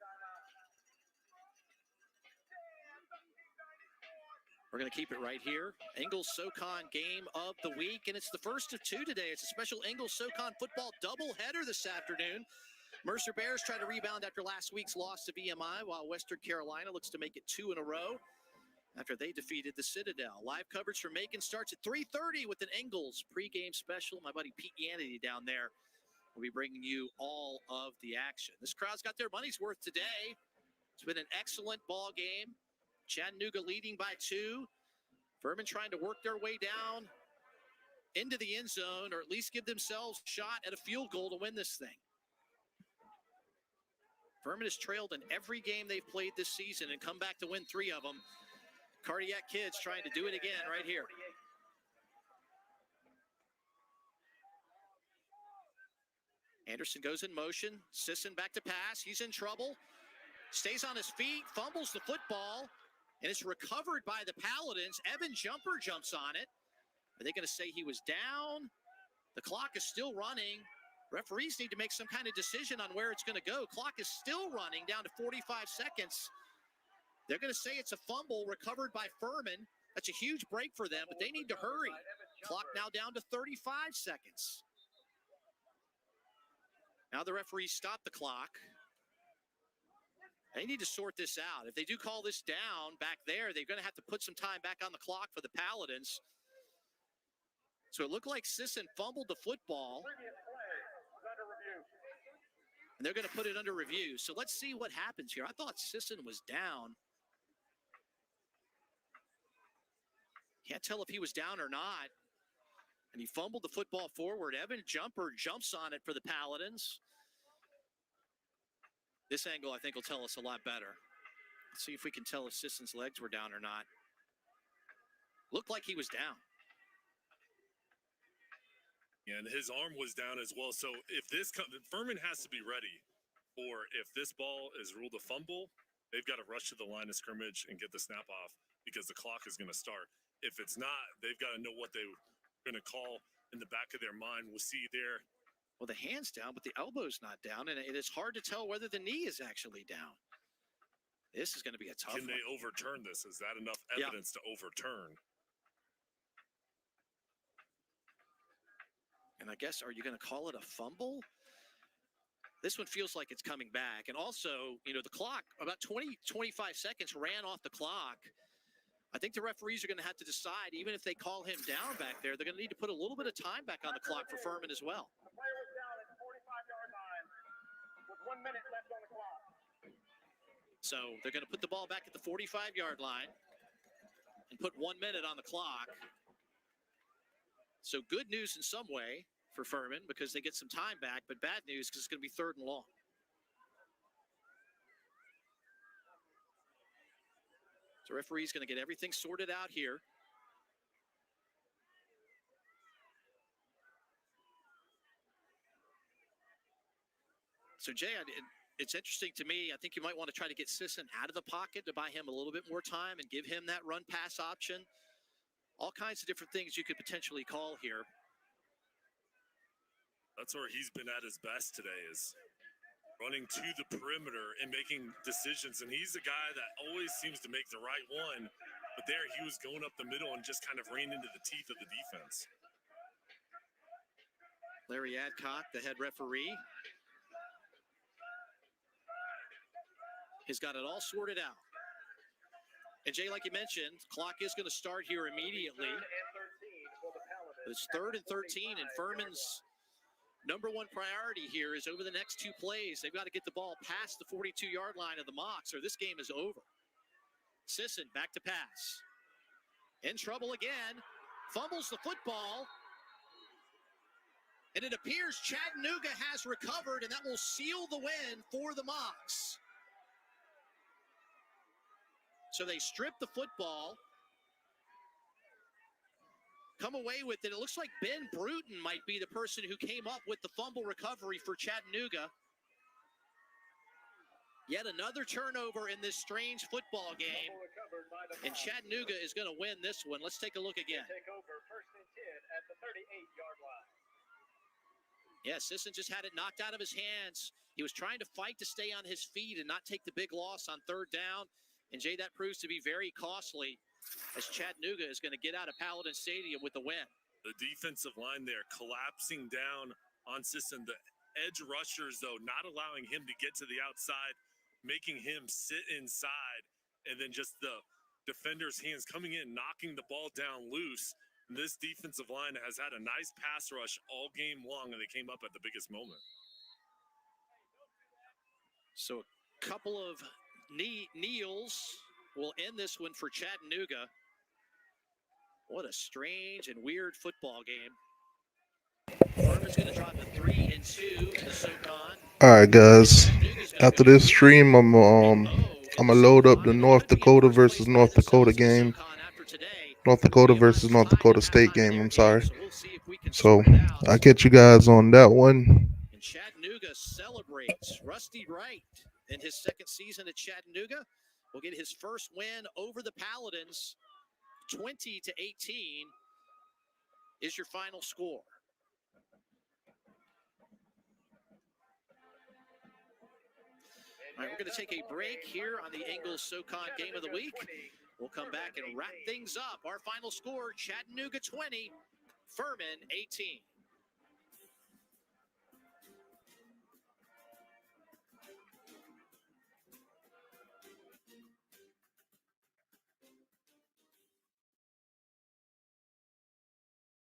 We're going to keep it right here. Ingles-SoCon game of the week, and it's the first of 2 today. It's a special Ingles-SoCon football doubleheader this afternoon. Mercer Bears try to rebound after last week's loss to VMI, while Western Carolina looks to make it 2 in a row after they defeated the Citadel. Live coverage from Macon starts at 3:30 with an Ingles pregame special. My buddy Pete Yanity down there will be bringing you all of the action. This crowd's got their money's worth today. It's been an excellent ball game. Chattanooga leading by 2. Furman trying to work their way down into the end zone, or at least give themselves a shot at a field goal to win this thing. Furman has trailed in every game they've played this season and come back to win 3 of them. Cardiac Kids trying to do it again right here. Anderson goes in motion. Sisson back to pass. He's in trouble. Stays on his feet, fumbles the football. And it's recovered by the Paladins. Evan Jumper jumps on it. Are they going to say he was down? The clock is still running. Referees need to make some kind of decision on where it's going to go. Clock is still running down to 45 seconds. They're going to say it's a fumble recovered by Furman. That's a huge break for them, but they need to hurry. Clock now down to 35 seconds. Now the referees stop the clock. They need to sort this out. If they do call this down back there, they're going to have to put some time back on the clock for the Paladins. So it looked like Sisson fumbled the football. And they're going to put it under review. So let's see what happens here. I thought Sisson was down. Can't tell if he was down or not. And he fumbled the football forward. Evan Jumper jumps on it for the Paladins. This angle, I think, will tell us a lot better. Let's see if we can tell if Sisson's legs were down or not. Looked like he was down. And his arm was down as well. So if this Furman has to be ready for if this ball is ruled a fumble, they've got to rush to the line of scrimmage and get the snap off because the clock is going to start. If it's not, they've got to know what they're going to call in the back of their mind. We'll see there. Well, the hand's down, but the elbow's not down, and it is hard to tell whether the knee is actually down. This is going to be a tough one. Can they overturn this? Is that enough evidence to overturn? And I guess, are you going to call it a fumble? This one feels like it's coming back. And also, you know, the clock, about 20, 25 seconds ran off the clock. I think the referees are going to have to decide, even if they call him down back there, they're going to need to put a little bit of time back on the clock for Furman as well. The player was down at the 45-yard line with 1 minute left on the clock. So they're going to put the ball back at the 45-yard line and put 1 minute on the clock. So good news in some way for Furman because they get some time back, but bad news because it's going to be 3rd and long. So referee's going to get everything sorted out here. So, Jay, it's interesting to me. I think you might want to try to get Sisson out of the pocket to buy him a little bit more time and give him that run-pass option. All kinds of different things you could potentially call here. That's where he's been at his best today, is running to the perimeter and making decisions. And he's the guy that always seems to make the right one. But there he was going up the middle and just kind of ran into the teeth of the defense. Larry Adcock, the head referee, has got it all sorted out. And Jay, like you mentioned, clock is going to start here immediately. It's 3rd and 13, and Furman's number one priority here is over the next 2 plays. They've got to get the ball past the 42-yard line of the Mocs, or this game is over. Sisson back to pass. In trouble again. Fumbles the football. And it appears Chattanooga has recovered, and that will seal the win for the Mocs. So they strip the football, come away with it. It looks like Ben Bruton might be the person who came up with the fumble recovery for Chattanooga. Yet another turnover in this strange football game. And Chattanooga is going to win this one. Let's take a look again. Take over 1st and 10 at the 38-yard line. Yeah, Sisson just had it knocked out of his hands. He was trying to fight to stay on his feet and not take the big loss on 3rd down. And, Jay, that proves to be very costly as Chattanooga is going to get out of Paladin Stadium with the win. The defensive line there collapsing down on Sisson. The edge rushers, though, not allowing him to get to the outside, making him sit inside, and then just the defender's hands coming in, knocking the ball down loose. And this defensive line has had a nice pass rush all game long, and they came up at the biggest moment. So a couple of kneels will end this one for Chattanooga. What a strange and weird football game. Furman's going to drop a 3-2 to the SoCon. All right, guys. After this stream, I'm gonna load up the North Dakota versus North Dakota game. North Dakota versus North Dakota State game. I'm sorry. So I'll catch you guys on that one. And Chattanooga celebrates Rusty Wright in his 2nd season at Chattanooga. Will get his first win over the Paladins. 20-18 is your final score. All right, we're going to take a break here on the Ingles SoCon Game of the Week. We'll come back and wrap things up. Our final score, Chattanooga 20, Furman 18.